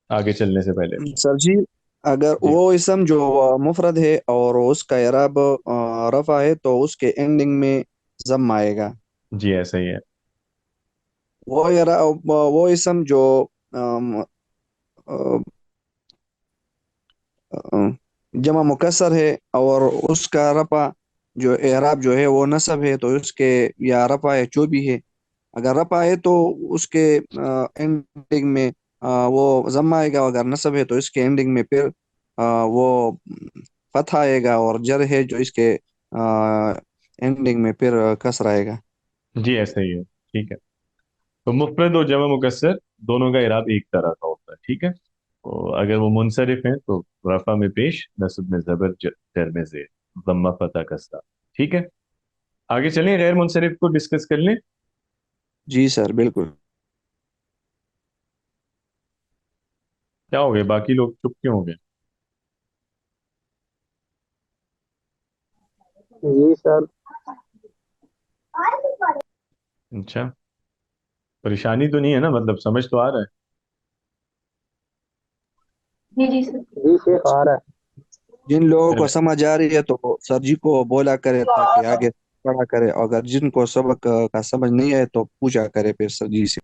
आगे चलने से पहले। सर जी, अगर जी वो इसम जो मुफरद है और उसका इराब रफा है तो उसके एंडिंग में जम आएगा। जी ऐसा ही है। वो इसम जो अम, अ, अ, जमा मुकस्सर है और उसका रफा जो एराब जो है वो नसब है, तो उसके या रफा है जो भी है, अगर रफा है तो उसके एंडिंग में वो जम्मा आएगा, अगर नसब है तो इसके एंडिंग में फिर वो फतह आएगा, और जर है जो इसके एंडिंग में फिर कसर आएगा। जी ऐसा ही है, ठीक है। तो मुफरद और जमा मुकस्सर दोनों का इराब एक तरह का होता है, ठीक है। तो अगर वो मुनसरिफ हैं तो रफा में पेश, नस्ब में जबर, जर में जेर, दम्मा फता कसरा, ठीक है। आगे चलें, गैर मुनसरिफ को डिस्कस कर लें। जी सर, बिल्कुल। क्या हो गए, बाकी लोग चुप क्यों हो गए? जी सर। अच्छा, परेशानी तो नहीं है ना, मतलब समझ तो आ रहा है? जी जी सर। जी शेख आ रहा है। जिन लोगों को चले, समझ आ रही है तो सर जी को बोला करे ताकि आगे पढ़ा करे, अगर जिनको सबक का समझ नहीं है तो पूछा करे फिर सर जी से।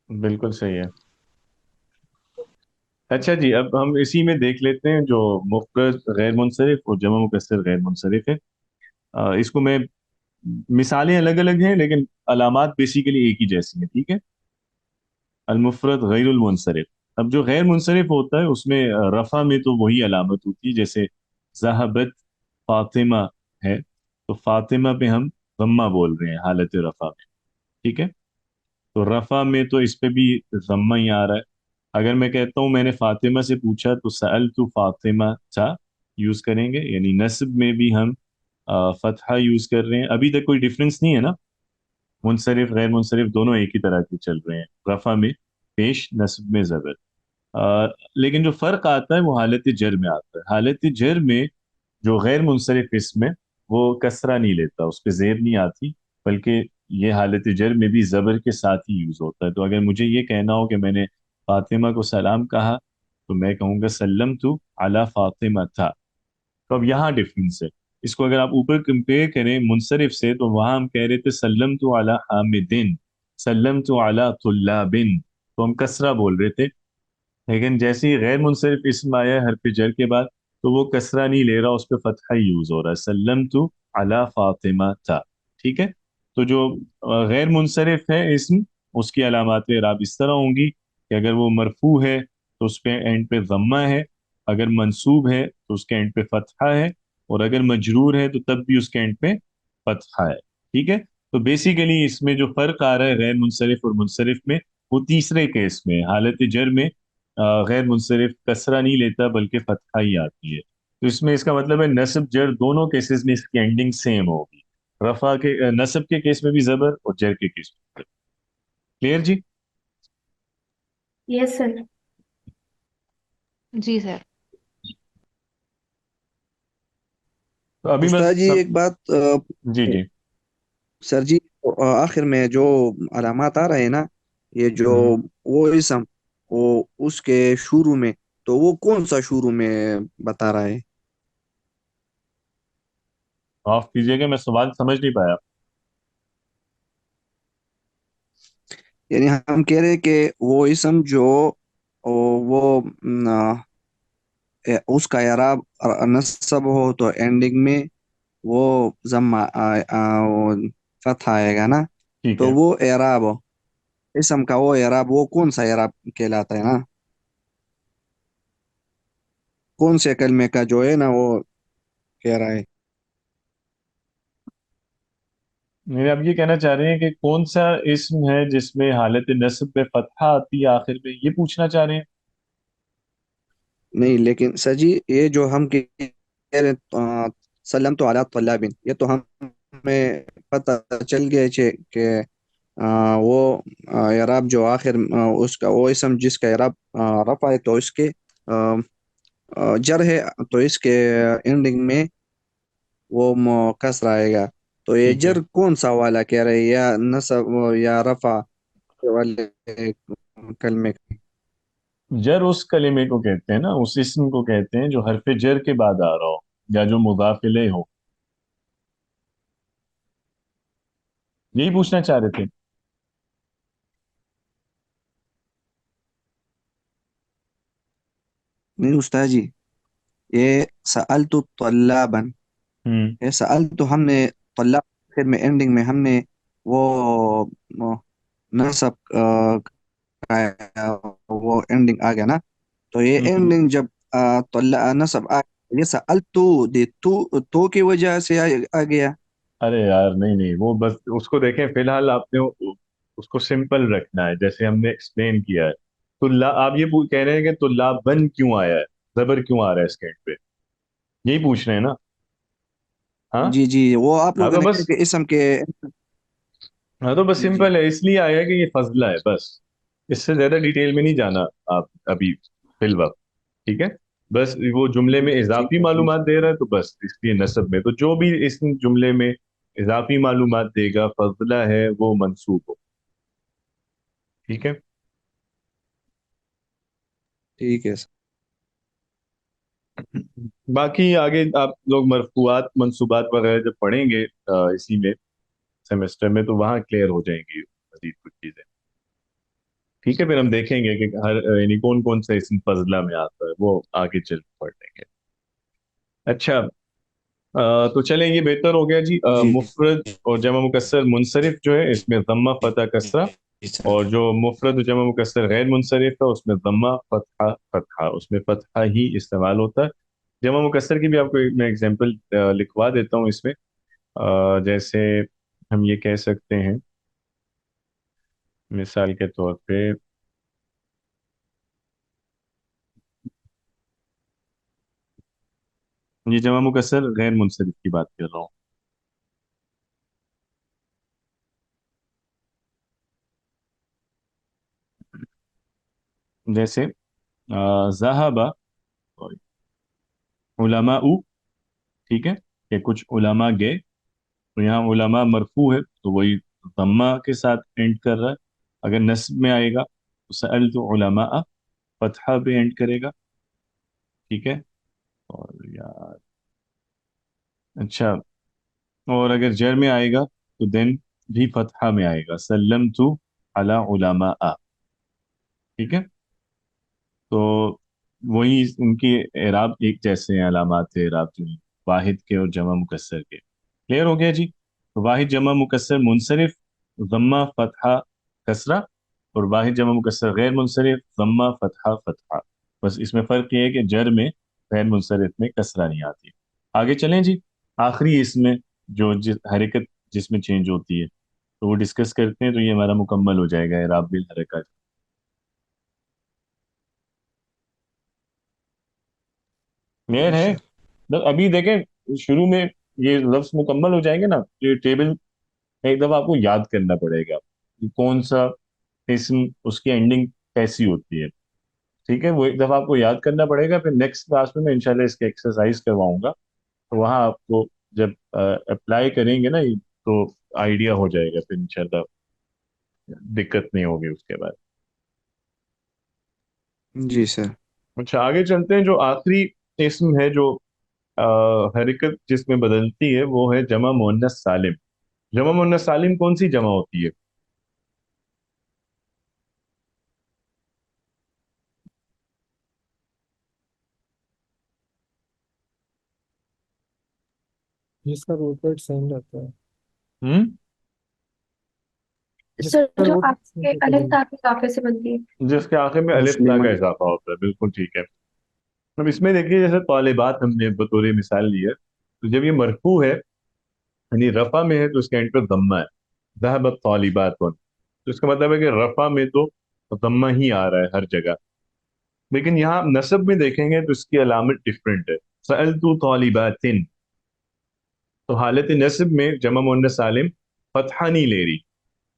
बिल्कुल सही है। अच्छा जी, अब हम इसी में देख लेते हैं जो मुफ़रद गैर मुनसरिफ और जमा मुकस्सर गैर मुनसरिफ है। इसको मैं, मिसालें अलग अलग हैं लेकिन अलामात बेसिकली एक ही जैसी हैं, ठीक है। अलमुफरद गैरुल मुनसरिफ। अब जो गैर मुनसरिफ होता है उसमें रफा में तो वही अलामत होती है, जैसे ज़हबत फातिमा है, तो फातिमा पे हम जम्मा बोल रहे हैं हालत रफा में, ठीक है। तो रफा में तो इस पे भी जम्मा ही आ रहा है। अगर मैं कहता हूँ मैंने फातिमा से पूछा, तो सअल तू फातिमा था यूज करेंगे, यानी नस्ब में भी हम फतहा यूज कर रहे हैं। अभी तक कोई डिफरेंस नहीं है ना, मुनसरिफ गैर मुनसरिफ दोनों एक ही तरह के चल रहे हैं, रफा में पेश, नस्ब में जबर। लेकिन जो फर्क आता है वो हालत जर में आता है। हालत जर में जो गैर मुनसरिफ इसमें, वो कसरा नहीं लेता, उस पर जेर नहीं आती, बल्कि ये हालत जर में भी जबर के साथ ही यूज होता है। तो अगर मुझे ये कहना हो कि मैंने फातिमा को सलाम कहा, तो मैं कहूँगा सल्लम तू अला फातिमा था। तो अब यहाँ डिफरेंस है। इसको अगर आप ऊपर कंपेयर करें मुनसरिफ से, तो वहां हम कह रहे थे सल्लम तू अला हामिदिन, सल्लम तू अला तुल्लाबिन, तो हम कसरा बोल रहे थे। लेकिन जैसे ही गैर मुनसरिफ इसम आया है हरफ जर के बाद, तो वो कसरा नहीं ले रहा, उस पर फतहा यूज हो रहा है, सल्लम तू अला फातिमा था, ठीक है। तो जो गैर मुनसरिफ है इसम, उसकी अलामात इराब इस तरह होंगी कि अगर वो मरफू है तो उस पे एंड पे ज़म्मा है, अगर मंसूब है तो उसके एंड पे फतहा है, और अगर मजरूर है तो तब भी उसके एंड पे फतहा है, ठीक है। तो बेसिकली इसमें जो फर्क आ रहा है गैर मुनसरिफ और मुनसरिफ में, वो तीसरे केस में हालत जर में गैर मुनसरिफ कसरा नहीं लेता बल्कि फतहा ही आती है। तो इसमें इसका मतलब है नस्ब जर दोनों केसेस में इसकी एंडिंग सेम होगी, रफा के नस्ब के केस में भी जबर और जर के केस में। क्लियर जी? Yes sir. जी सर। तो अभी बस उस्ताद जी सब। एक बात जी जी। सर जी, आखिर में जो अलामात आ रहे हैं ना, ये जो हम्म। वो इसम, वो उसके शुरू में, तो वो कौन सा शुरू में बता रहा है? माफ कीजिएगा, मैं सवाल समझ नहीं पाया। यानी हम कह रहे हैं कि वो इसम जो वो उसका एराब नस्ब हो तो एंडिंग में वो जम्मा वो फतह आएगा ना, ठीक तो है। वो एराब, इसम का वो एराब, वो कौन सा एराब कहलाता है ना? कौन से कलमे का जो है ना वो कह रहा है? मेरे आप ये कहना चाह रहे हैं कि कौन सा इस्म है जिसमें हालत नस्ब में फतहा आती है आखिर में, ये पूछना चाह रहे हैं? नहीं, लेकिन सर जी ये जो हम कह रहे सल्लम तो अला तल्लाबिन, ये तो हमें पता चल गया है कि वो एराब जो आखिर उसका वो इसम जिसका एराब रफा है, तो इसके जर है, तो इसके एंडिंग में वो कसरा आएगा। तो ये ठीक है। जर कौन सा वाला कह रहे हैं, या नसब या रफा वाले कलमे? जर उस कलिमे को कहते हैं ना, उस इस्म को कहते हैं जो हरफ जर के बाद आ रहा हो, या जो मुदाफ इलैह हो। यही पूछना चाह रहे थे? नहीं उस्ताद जी, ये सअल तो तल्लाबन, हम्म। ये सअल तो हमने तल्लाब, फिर में एंडिंग में हमने वो नसब वो एंडिंग आ गया ना, तो ये हम्म। एंडिंग जब तल्ला नसब आ, ये सअल तो की वजह से आ गया। अरे यार, नहीं नहीं, वो बस उसको देखें, फिलहाल आपने उसको सिंपल रखना है जैसे हमने एक्सप्लेन किया है। तो आप ये कह रहे हैं कि तो बन क्यों आया है, जबर क्यों आ रहा है इसके एंड पे, यही पूछ रहे हैं ना? हाँ। जी जी, वो आप हाँ लोगों तो ने कहा बस, कि इसम के। हाँ तो बस जी जी। सिंपल है, इसलिए आया कि ये फजला है बस। इससे ज्यादा डिटेल में नहीं जाना आप अभी फिल वक्त, ठीक है। बस वो जुमले में ठीक इजाफी है, ठीक मालूमात दे रहा है, तो बस इसलिए नसब में तो जो भी इस जुमले में इजाफी मालूमात देगा फजला है, वो मंसूब हो, ठीक है। ठीक है सर। बाकी आगे आप लोग मरफूआत मंसूबात वगैरह जब पढ़ेंगे इसी में सेमेस्टर में, तो वहाँ क्लियर हो जाएंगी मजीद कुछ चीजें, ठीक है, फिर हम देखेंगे कि हर यानी कौन कौन सा इसम फजला में आता है, वो आगे चल के पढ़ लेंगे। अच्छा, तो चलें, ये बेहतर हो गया जी। जी मुफरद और जमा मुकस्सर मुनसरिफ जो है इसमें ज़म्मा फतह कसरा, जी सर। और जो मुफरद और जमा मुकस्सर गैर मुनसरिफ है उसमें ज़म्मा फतहा फतहा, उसमें फतहा ही इस्तेमाल होता है। जमा मुकस्सर की भी आपको मैं एग्जांपल लिखवा देता हूँ इसमें। जैसे हम ये कह सकते हैं मिसाल के तौर पे, ये जमा मुकस्सर गैर मुनसरिफ की बात कर रहा हूँ। जैसे ज़हाबा उलमाउ, ठीक है, कि कुछ उलमा गए, तो यहाँ उलमा मरफू है तो वही दम्मा के साथ एंड कर रहा है। अगर नस्ब में आएगा तो सअल तो उलमा फतहा पे एंड करेगा, ठीक है। और यार, अच्छा, और अगर जर में आएगा तो देन भी फतहा में आएगा, सल्लम तू अला उलमा, ठीक है। तो वही उनकी एराब एक जैसे हैं, अलामात एराब जो हैं, वाहिद के और जमा मुकस्सर के। क्लियर हो गया जी। तो वाहिद जमा मुकस्सर मुनसरिफ ज़म्मा फतहा कसरा, और वाहिद जमा मुकस्सर गैर मुनसरिफ ज़म्मा फतहा फतहा। बस इसमें फ़र्क ये है कि जर में गैर मुनसरिफ में कसरा नहीं आती। आगे चलें जी। आखिरी इसमें जो हरकत जिसमें चेंज होती है तो वो डिस्कस करते हैं, तो ये हमारा मुकम्मल हो जाएगा एराब बिल हरकत। क्लियर जी है। सर। तो अभी देखें, शुरू में ये लफ्ज मुकम्मल हो जाएंगे ना, ये टेबल एक दफा आपको याद करना पड़ेगा कि कौन सा इसम, उसकी एंडिंग कैसी होती है, ठीक है। वो एक दफा आपको याद करना पड़ेगा, फिर नेक्स्ट क्लास में मैं इंशाल्लाह इसकी एक्सरसाइज करवाऊंगा, तो वहाँ आपको जब अप्लाई करेंगे ना तो आइडिया हो जाएगा, फिर इंशाल्लाह दिक्कत नहीं होगी उसके बाद। जी सर। अच्छा, आगे चलते हैं। जो आखिरी इसम है जो हरकत जिसमें बदलती है वो है जमा मुअन्नस सालिम। जमा मुअन्नस सालिम कौन सी जमा होती है? जिसका रूट वर्ड सेम रहता है, हम्म। सर जिसका जो रूट सेम आपके रहता अलिफ है। ता के इजाफे से बनती है। जिसके आखिर में अलिफ ता का मुस्लिमन। इजाफा होता है, बिल्कुल ठीक है। अब इसमें देखिए, जैसे तालिबात हमने बतौर मिसाल ली है, तो जब ये मरफू है यानी रफा में है तो इसके एंड पर दम्मा है, ज़हबत तालिबात, तो इसका मतलब है कि रफा में तो दम्मा ही आ रहा है हर जगह। लेकिन यहाँ नसब में देखेंगे तो इसकी अलामत डिफरेंट है, सअलतु तालिबातिन। तो हालत नस्ब में जमा मुअन्नस सालिम फतहा नहीं ले रही,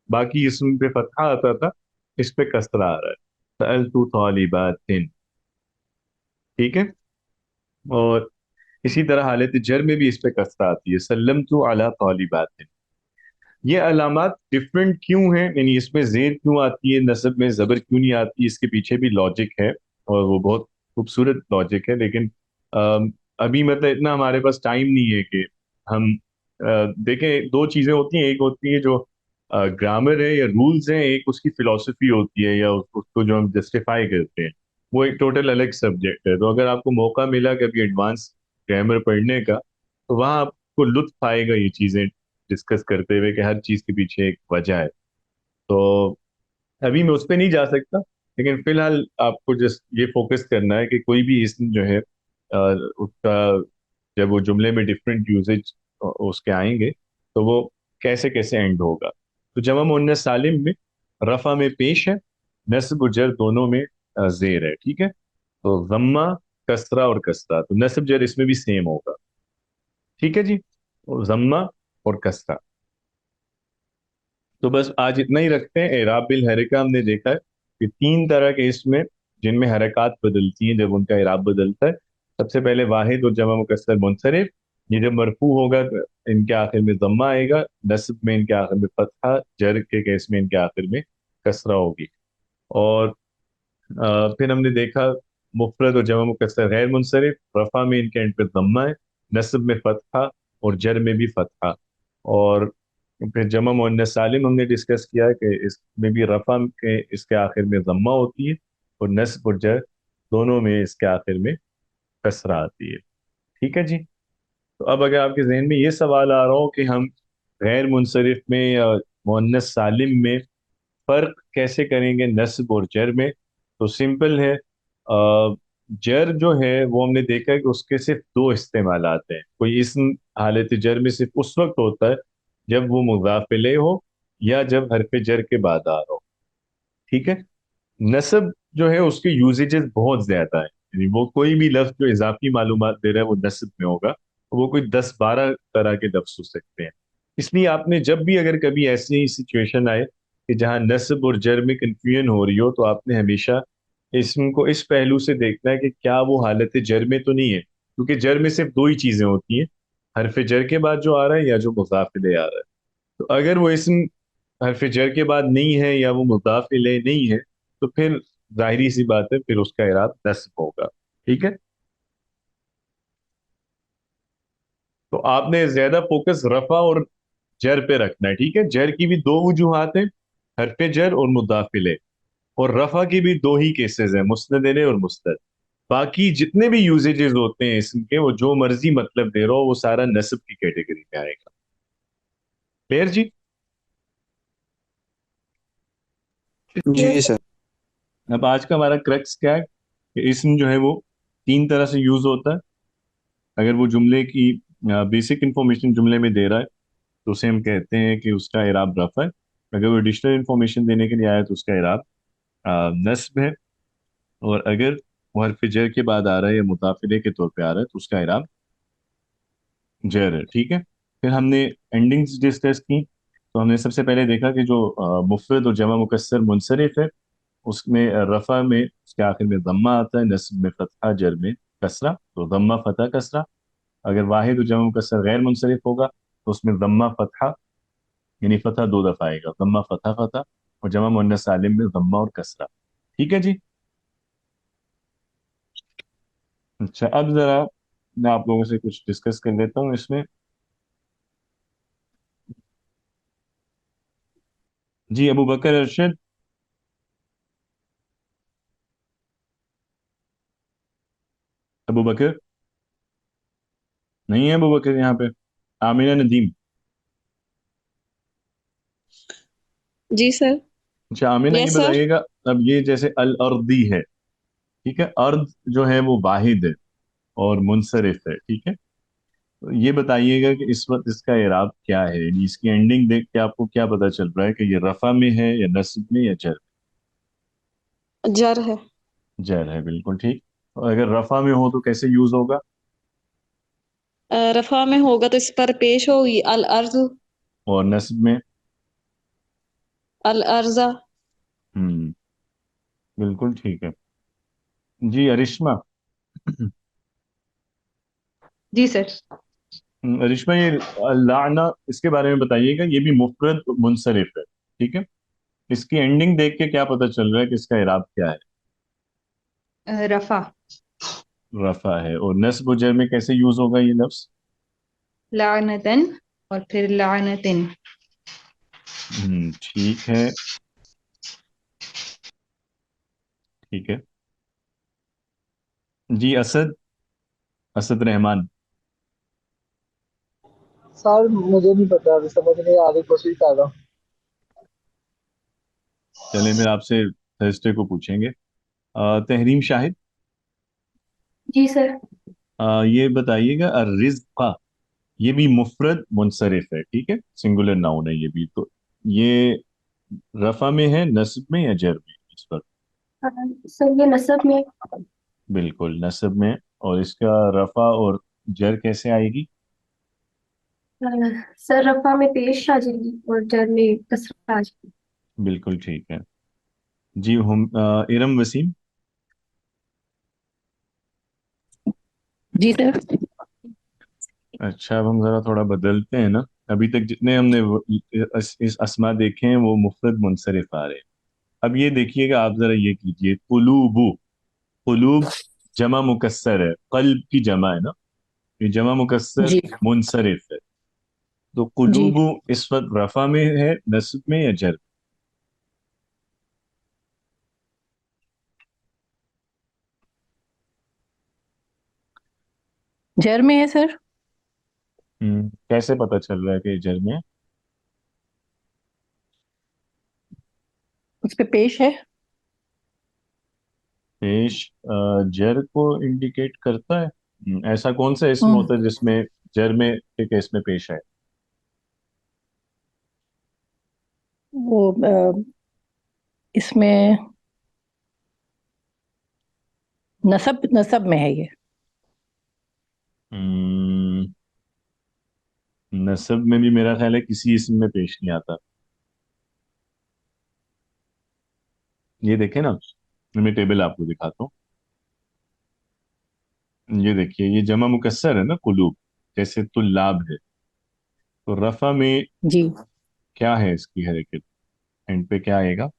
बाकी इसम पे फतहा आता था, इस पे कसरा आ रहा है, सअलतु तालिबातिन, ठीक है। और इसी तरह हालत जर में भी इस पे कसरा आती है, सल्लमतु अला तालिबातिन। ये अलामात डिफरेंट क्यों हैं, यानी इसमें जेर क्यों आती है, नस्ब में जबर क्यों नहीं आती, इसके पीछे भी लॉजिक है, और वो बहुत खूबसूरत लॉजिक है। लेकिन अभी मतलब इतना हमारे पास टाइम नहीं है कि हम देखें। दो चीजें होती हैं, एक होती है जो ग्रामर है या रूल्स हैं, एक उसकी फिलॉसफी होती है या उसको जो हम जस्टिफाई करते हैं, वो एक टोटल अलग सब्जेक्ट है। तो अगर आपको मौका मिला कभी एडवांस ग्रामर पढ़ने का, तो वहाँ आपको लुत्फ आएगा ये चीजें डिस्कस करते हुए कि हर चीज के पीछे एक वजह है। तो अभी मैं उस पर नहीं जा सकता, लेकिन फिलहाल आपको जस्ट ये फोकस करना है कि कोई भी इसम जो है उसका जब वो जुमले में डिफरेंट यूजेज उसके आएंगे तो वो कैसे कैसे एंड होगा। तो जमा मुअन्नस सालिम में रफा में पेश है, नस्ब और जर दोनों में जेर है, ठीक है। तो जम्मा कसरा और कसरा, तो नस्ब जर इसमें भी सेम होगा, ठीक है जी। और जम्मा और कसरा। तो बस आज इतना ही रखते हैं। एराब बिल हरका हमने देखा है कि तीन तरह के इसमें जिनमें हरकत बदलती हैं जब उनका एराब बदलता है। सबसे पहले वाहिद और जमा मुकस्सर मुनसरिफ, ये जब मरफू होगा तो इनके आखिर में दम्मा आएगा, नस्ब में इनके आखिर में फतहा, जर के केस में इनके आखिर में कसरा होगी। और फिर हमने देखा मुफरद और जमा मुकस्सर गैर मुनसरिफ, रफा में इनके एंड पे दम्मा है, नस्ब में फतहा और जर में भी फतहा। और फिर जमा मुअन्नस सालिम हमने डिस्कस किया कि इसमें भी रफा के इसके आखिर में ज़म्मा होती है, और नस्ब और जर दोनों में इसके आखिर में कसरा आती है। ठीक है जी। तो अब अगर आपके जहन में ये सवाल आ रहा हो कि हम गैर मुनसरिफ में या मुअन्नस सालिम में फ़र्क कैसे करेंगे नस्ब और जर में, तो सिंपल है। जर जो है वो हमने देखा है कि उसके सिर्फ दो इस्तेमाल आते हैं। कोई इस्म हालत जर में सिर्फ उस वक्त होता है जब वो मुज़ाफ इलैह हो या जब हरफ जर के बाद आ रहा हो। ठीक है। नस्ब जो है उसके यूजेजेस बहुत ज्यादा है, यानी वो कोई भी लफ्ज जो इजाफी मालूमात दे रहा है वो नस्ब में होगा, वो कोई 10-12 तरह के लफ्ज हो सकते हैं। इसलिए आपने जब भी अगर कभी ऐसी सिचुएशन आए कि जहां नस्ब और जर में कंफ्यूजन हो रही हो, तो आपने हमेशा इसम को इस पहलू से देखना है कि क्या वो हालत जर में तो नहीं है, क्योंकि जर में सिर्फ दो ही चीजें होती हैं, हरफ जर के बाद जो आ रहा है या जो मुज़ाफ इलैह आ रहा है। तो अगर वो इसम हरफ जर के बाद नहीं है या वो मुज़ाफ इलैह नहीं है, तो फिर जाहिरी सी बात है, फिर उसका इराब नस्ब होगा। ठीक है। तो आपने ज्यादा फोकस रफा और जर पे रखना है। ठीक है। जर की भी दो वजूहात हैं, हरफ जर और मुज़ाफ इलैह, और रफा की भी दो ही केसेस हैं, मुस्नद इलैह और मुस्नद। बाकी जितने भी यूजेजेस होते हैं इसम के, वो जो मर्जी मतलब दे रहा हो, वो सारा नस्ब की कैटेगरी में आएगा। क्लियर जी। जी यस सर। अब आज का हमारा क्रक्स क्या है कि इसम जो है वो तीन तरह से यूज होता है। अगर वो जुमले की बेसिक इंफॉर्मेशन जुमले में दे रहा है, तो उसे हम कहते हैं कि उसका इराब रफ़ है। अगर वो एडिशनल इंफॉर्मेशन देने के लिए आया तो उसका इराब नस्ब है। और अगर वो हरफ जर के बाद आ रहा है या मुताफिले के तौर पे आ रहा है, तो उसका इराब जर है। ठीक है। फिर हमने एंडिंग्स डिस्कस की। तो हमने सबसे पहले देखा कि जो मुफरद और जमा मुकस्सर मुनसरिफ है, उसमें रफ़ा में उसके आखिर में ज़म्मा आता है, नस्ब में फ़तहा, जर में कसरा। तो ज़म्मा फ़तहा कसरा। अगर वाहिद और जमा मुकस्सर गैर मुनसरिफ होगा तो उसमें ज़म्मा फ़तहा, यानी फ़तहा दो दफ़ा आएगा, ज़म्मा फ़तहा फ़तहा। और जमा मुअन्नस सालिम में ज़म्मा और कसरा। ठीक है जी। अच्छा, अब ज़रा मैं आप लोगों से कुछ डिस्कस कर लेता हूँ इसमें। जी, अबू बकर अरशद। अबू बकर नहीं है, अबू बकर यहाँ पे। आमिना नदीम। जी सर। अच्छा आमिना, ये यस सर। बताइएगा, अब ये जैसे अल अर्दी है, ठीक है, अर्द जो है वो वाहिद है और मुनसरिफ है। ठीक है। तो ये बताइएगा कि इस वक्त इसका इराब क्या है, यानी इसकी एंडिंग देख के आपको क्या पता चल रहा है कि ये रफा में है या नस्ब में या जर। जर है। जर है, बिल्कुल ठीक। और अगर रफा में हो तो कैसे यूज होगा? रफा में होगा तो इस पर पेश होगी अल अर्ज। और नस्ब में? अल अर्जा। हम्म, बिल्कुल ठीक है। जी अरिश्मा। जी सर। अरिश्मा, ये लाना इसके बारे में बताइएगा, ये भी मुफरद मुनसरिफ है। ठीक है। इसकी एंडिंग देख के क्या पता चल रहा है कि इसका इराब क्या है? रफा। रफा है। और नस्ब और जर में कैसे यूज होगा ये लफ्ज? लानतन और फिर लानतिन। ठीक है। ठीक है। जी असद, असद रहमान। सर मुझे नहीं पता, अभी समझ नहीं आ रही, कोशिश कर रहा हूँ। चले फिर आपसे थर्सडे को पूछेंगे। तहरीम शाहिद, जी सर। ये बताइएगा, रिज्क़, ये भी मुफरद मुनसरिफ है। ठीक है, सिंगुलर नाउन है ये भी। तो ये रफा में है, नस्ब में या जर में इस पर? अ, सर ये नसब में। बिल्कुल नस्ब में। और इसका रफा और जर कैसे आएगी? अ, सर रफा में पेश आ जाएगी और जर में कसरा आ जाएगी। बिल्कुल ठीक है। जी हम इरम वसीम। जी सर। अच्छा, अब हम जरा थोड़ा बदलते हैं ना। अभी तक जितने हमने इस अस्मा देखे हैं वो मुफरद मुनसरिफ आ रहे हैं। अब ये देखिएगा, आप जरा ये कीजिए, कुलूबु। कुलूब जमा मुकस्सर है, कल्ब की जमा है ना, ये जमा मुकस्सर जी। मुनसरिफ है। तो जी कुलूबु इस वक्त रफा में है, नस्ब में या जर? जर में है सर। कैसे पता चल रहा है कि जर में है? उस पे पेश है। पेश जर को इंडिकेट करता है। ऐसा कौन सा इसम हम्म होता है जिसमें जर में, ठीक है, इसमें पेश है? वो इसमें नसब नसब में है ये। हम्म, नसब में भी मेरा ख्याल है किसी इसम में पेश नहीं आता। ये देखें ना, मैं टेबल आपको दिखाता हूँ। ये देखिए, ये जमा मुकस्सर है ना कुलूब, जैसे तुल्लाब है। तो रफा में जी क्या है इसकी हरकत, एंड पे क्या आएगा?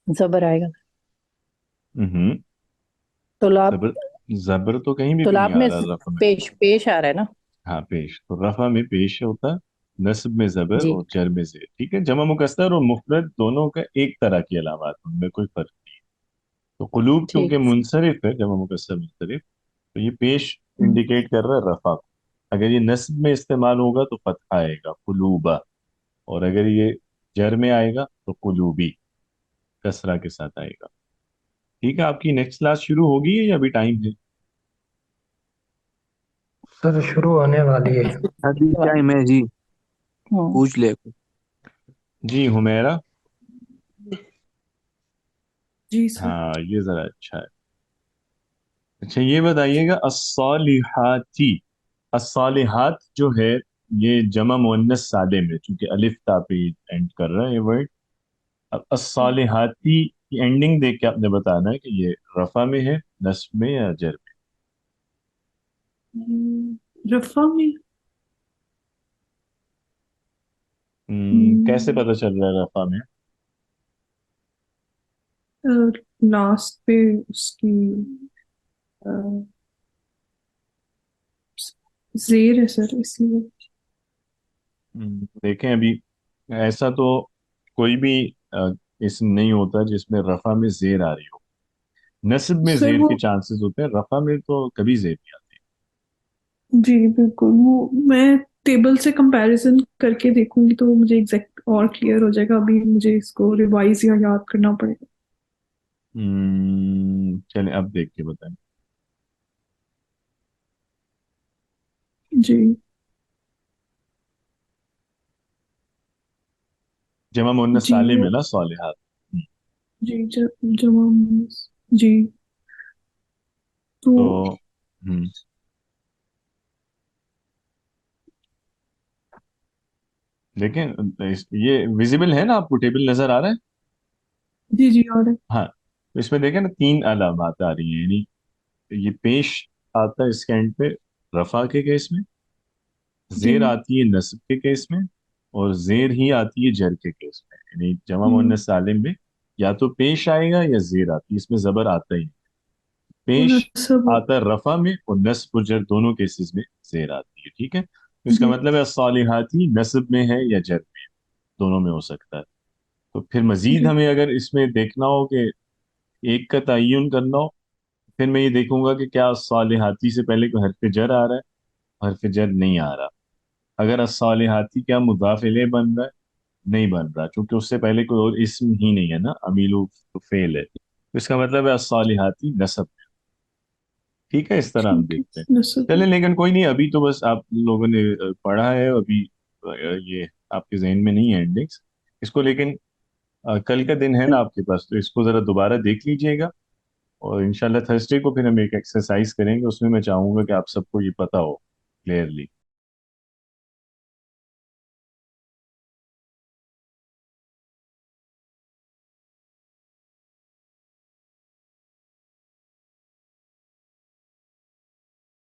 जबर आएगा। हम्म। तुलाब। जबर, जबर तो कहीं भी नहीं तुलाब आ में रहा रफा में। पेश पेश आ रहा है ना। हाँ, पेश तो रफा में पेश होता है, नस्ब में जबर जी और जर में जेर। ठीक है, जमा मुकस्सर और मुफरद दोनों का एक तरह की अलामत, उनमें कोई फर्क नहीं। तो कुलूब क्योंकि ठीक। मुनसरिफ है, जमा मुकस्सर मुनसरिफ, तो ये पेश हम्म, इंडिकेट कर रहा है रफा को। अगर ये नस्ब में इस्तेमाल होगा तो फतहा आएगा कुलूबा, और अगर ये जर में आएगा तो कुलूबी, कसरा के साथ आएगा। ठीक है, आपकी नेक्स्ट क्लास शुरू होगी या अभी टाइम है? सर शुरू होने वाली है। अभी ये वाली। टाइम है जी, हम्म पूछ ले। जी हुमैरा। जी सर। हाँ, ये जरा अच्छा है। अच्छा, ये बताइएगा, अस्सालिहाती, अस्सालिहात जो है, ये जमा मुअन्नस सालिम है, क्योंकि अलिफ ता पे एंड कर रहा है ये वर्ड। अब अस्सालिहाती की एंडिंग देख के आपने बताना है कि ये रफा में है, नस्ब में या जर रफा में। में। कैसे पता चल रहा है रफा में? लास्ट पे उसकी अ, जेर है सर, इसलिए। देखें अभी, ऐसा तो कोई भी इसम नहीं होता जिसमें रफा में जेर आ रही हो। नस्ब में सर जेर वो, के चांसेस होते हैं, रफा में तो कभी जेर नहीं आती। जी बिल्कुल, वो मैं टेबल से कंपैरिजन करके देखूंगी तो मुझे एग्जैक्ट और क्लियर हो जाएगा। अभी मुझे इसको रिवाइज या याद करना पड़ेगा। चलें, अब देख के बताएं। जी जमा मुअन्नस जी सालिम वो, है ना, सालिहात। जी जमा, जी तो तो हम्म, देखें ये विजिबल है ना आपको, टेबल नजर आ रहा है? जी जी और है। हाँ, तो इसमें देखें ना, तीन अलामत आ रही हैं, यानी ये पेश आता है इसके एंड पे रफा के केस में, जी। जेर आती है नस्ब के केस में, और जेर ही आती है जर के केस में। यानी जमा हम्म, मुअन्नस सालिम में या तो पेश आएगा या जेर आती है, इसमें जबर आता ही नहीं। वो पेश नसब। आता है रफा में, और नस्ब और जर दोनों केसेस में जेर आती है। ठीक है, तो इसका जी मतलब है सालिहाती नस्ब में है या जर में, दोनों में हो सकता है। तो फिर मजीद जी हमें अगर इसमें देखना हो कि एक का तयन करना हो, फिर मैं ये देखूंगा कि क्या सालिहाती से पहले कोई हरफ जर आ रहा है, हरफ जर नहीं आ रहा। अगर अस्सालिहाती क्या मुदाफ इलेह बन रहा है? नहीं बन रहा, क्योंकि उससे पहले कोई और इस्म ही नहीं है ना, अमीलू तो फेल है, तो इसका मतलब है अस्सालिहाती नसब। ठीक है, इस तरह हम ठीक है। देखते हैं। नसब। चलें, लेकिन कोई नहीं, अभी तो बस आप लोगों ने पढ़ा है अभी, ये आपके जहन में नहीं है इंडेक्स इसको, लेकिन कल का दिन है ना आपके पास, तो इसको ज़रा दोबारा देख लीजिएगा। और इंशाल्लाह थर्सडे को फिर हम एक एक्सरसाइज करेंगे, उसमें मैं चाहूंगा कि आप सबको ये पता हो क्लियरली।